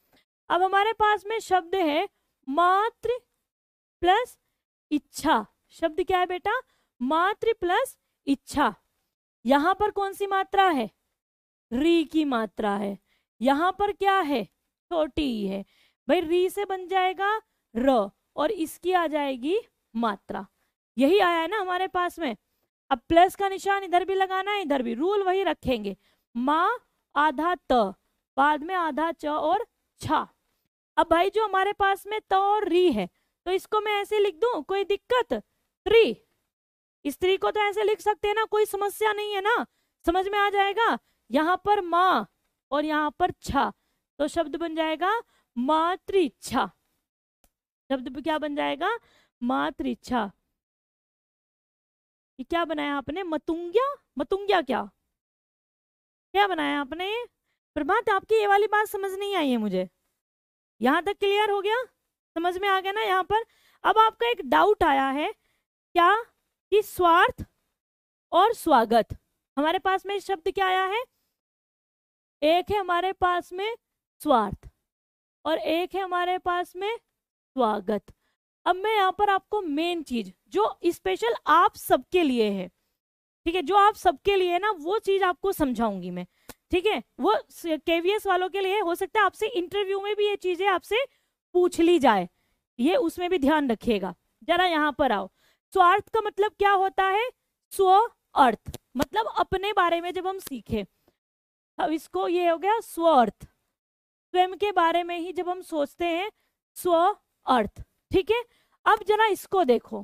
अब हमारे पास में शब्द है मात्र प्लस इच्छा। शब्द क्या है बेटा? मात्र प्लस इच्छा। यहां पर कौन सी मात्रा है? री की मात्रा है। यहां पर क्या है? छोटी ही है। भाई री से बन जाएगा र, और इसकी आ जाएगी मात्रा। यही आया है ना हमारे पास में। अब प्लस का निशान इधर भी लगाना है, इधर भी, रूल वही रखेंगे। माँ आधा त, बाद में आधा च और छा। अब भाई जो हमारे पास में त और री है, तो इसको मैं ऐसे लिख दूं, कोई दिक्कत? त्री, स्त्री को तो ऐसे लिख सकते हैं ना, कोई समस्या नहीं है ना, समझ में आ जाएगा। यहाँ पर माँ और यहाँ पर छा, तो शब्द बन जाएगा मातृइच्छा। शब्द क्या बन जाएगा? मातृइच्छा। ये क्या बनाया आपने? मतुंग्या। मतुंग्या क्या क्या बनाया आपने? प्रभात, आपकी ये वाली बात समझ नहीं आई है मुझे। यहां तक क्लियर हो गया? समझ में आ गया ना यहाँ पर? अब आपका एक डाउट आया है क्या, कि स्वार्थ और स्वागत, हमारे पास में शब्द क्या आया है? एक है हमारे पास में स्वार्थ और एक है हमारे पास में स्वागत। अब मैं यहाँ पर आपको मेन चीज जो स्पेशल आप सबके लिए है, ठीक है, जो आप सबके लिए है ना, वो चीज आपको समझाऊंगी मैं। ठीक है, वो केवीएस वालों के लिए हो सकता है आपसे इंटरव्यू में भी ये चीजें आपसे पूछ ली जाए, ये उसमें भी ध्यान रखिएगा। जरा यहाँ पर आओ। स्वार्थ का मतलब क्या होता है? स्व अर्थ, मतलब अपने बारे में जब हम सीखे, अब इसको ये हो गया स्व अर्थ, स्वयं के बारे में ही जब हम सोचते हैं, स्व अर्थ। ठीक है, अब जरा इसको देखो,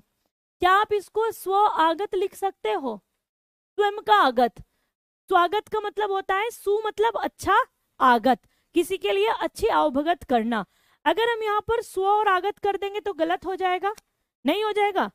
क्या आप इसको स्व आगत लिख सकते हो? स्वयं का आगत। स्वागत का मतलब होता है सु मतलब अच्छा, आगत किसी के लिए अच्छी आवभगत करना। अगर हम यहाँ पर स्व और आगत कर देंगे तो गलत हो जाएगा, नहीं हो जाएगा?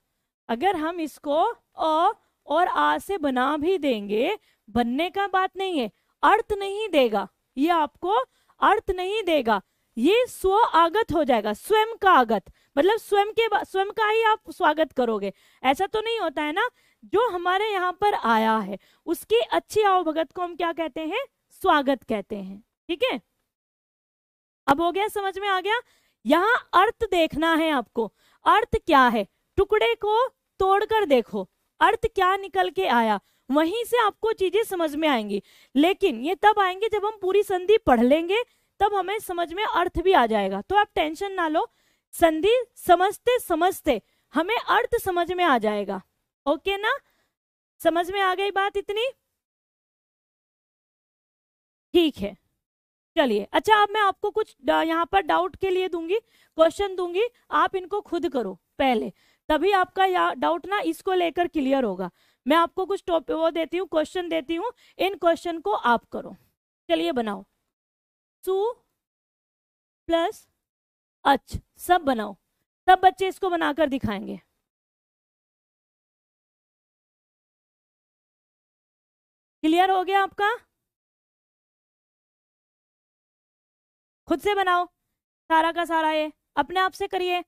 अगर हम इसको अ और आ से बना भी देंगे, बनने का बात नहीं है, अर्थ नहीं देगा, ये आपको अर्थ नहीं देगा, ये स्व आगत हो जाएगा। स्वयं का आगत मतलब स्वयं का ही आप स्वागत करोगे, ऐसा तो नहीं होता है ना। जो हमारे यहाँ पर आया है उसकी अच्छी आवभगत को हम क्या कहते हैं? स्वागत कहते हैं। ठीक है, अब हो गया, समझ में आ गया? यहाँ अर्थ देखना है आपको। अर्थ क्या है? टुकड़े को तोड़कर देखो, अर्थ क्या निकल के आया, वहीं से आपको चीजें समझ में आएंगी। लेकिन ये तब आएंगे जब हम पूरी संधि पढ़ लेंगे, तब हमें समझ में अर्थ भी आ जाएगा। तो आप टेंशन ना लो, संधि समझते समझते हमें अर्थ समझ में आ जाएगा। ओके ना? समझ में आ गई बात इतनी? ठीक है, चलिए। अच्छा, अब मैं आपको कुछ यहाँ पर डाउट के लिए दूंगी, क्वेश्चन दूंगी, आप इनको खुद करो पहले, तभी आपका डाउट ना इसको लेकर क्लियर होगा। मैं आपको कुछ टॉपिक वो देती हूँ, क्वेश्चन देती हूँ, इन क्वेश्चन को आप करो। चलिए बनाओ, सु प्लस अच, सब बनाओ, सब बच्चे इसको बनाकर दिखाएंगे। क्लियर हो गया आपका? खुद से बनाओ सारा का सारा, ये अपने आप से करिए।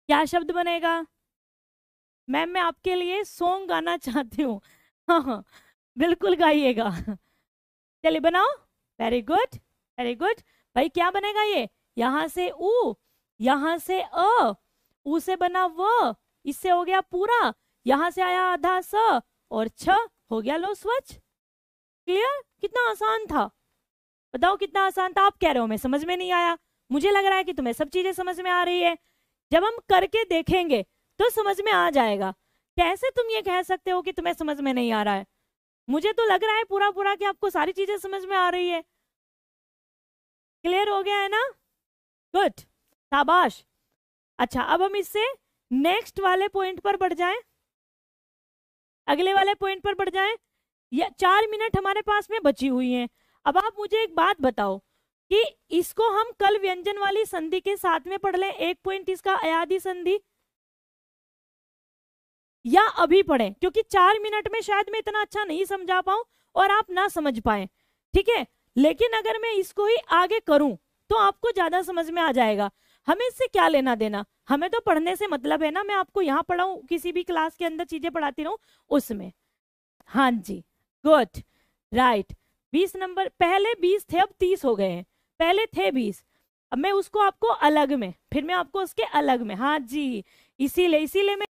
क्या शब्द बनेगा? मैम मैं आपके लिए सॉन्ग गाना चाहती हूँ। हाँ हाँ बिल्कुल गाइएगा। चलिए बनाओ, वेरी गुड वेरी गुड। भाई क्या बनेगा ये, यहाँ से ऊ, यहाँ से अ, ऊ से बना व, इससे हो गया पूरा, यहाँ से आया आधा स और छ, हो गया लो स्वच्छ। क्लियर, कितना आसान था, बताओ कितना आसान था। आप कह रहे हो मैं समझ में नहीं आया, मुझे लग रहा है कि तुम्हें सब चीजें समझ में आ रही है। जब हम करके देखेंगे तो समझ में आ जाएगा। कैसे तुम ये कह सकते हो कि तुम्हें समझ में नहीं आ रहा है, मुझे तो लग रहा है पूरा पूरा कि आपको सारी चीजें समझ में आ रही है। क्लियर हो गया है ना, गुड, शाबाश। अच्छा अब हम इससे नेक्स्ट वाले पॉइंट पर बढ़ जाएं, अगले वाले पॉइंट पर बढ़ जाएं। ये 4 मिनट हमारे पास में बची हुई हैं। अब आप मुझे एक बात बताओ कि इसको हम कल व्यंजन वाली संधि के साथ में पढ़ लें, एक पॉइंट इसका अयादी संधि, या अभी पढ़ें, क्योंकि 4 मिनट में शायद मैं इतना अच्छा नहीं समझा पाऊं और आप ना समझ पाए, ठीक है। लेकिन अगर मैं इसको ही आगे करूं तो आपको ज्यादा समझ में आ जाएगा। हमें इससे क्या लेना देना, हमें तो पढ़ने से मतलब है ना, मैं आपको यहाँ पढ़ाऊं, किसी भी क्लास के अंदर चीजें पढ़ाती रहूं उसमें। हाँ जी, गुड, राइट। 20 नंबर, पहले 20 थे अब 30 हो गए हैं, पहले थे 20, अब मैं उसको आपको अलग में, फिर मैं आपको उसके अलग में, हाँ जी, इसीलिए मैं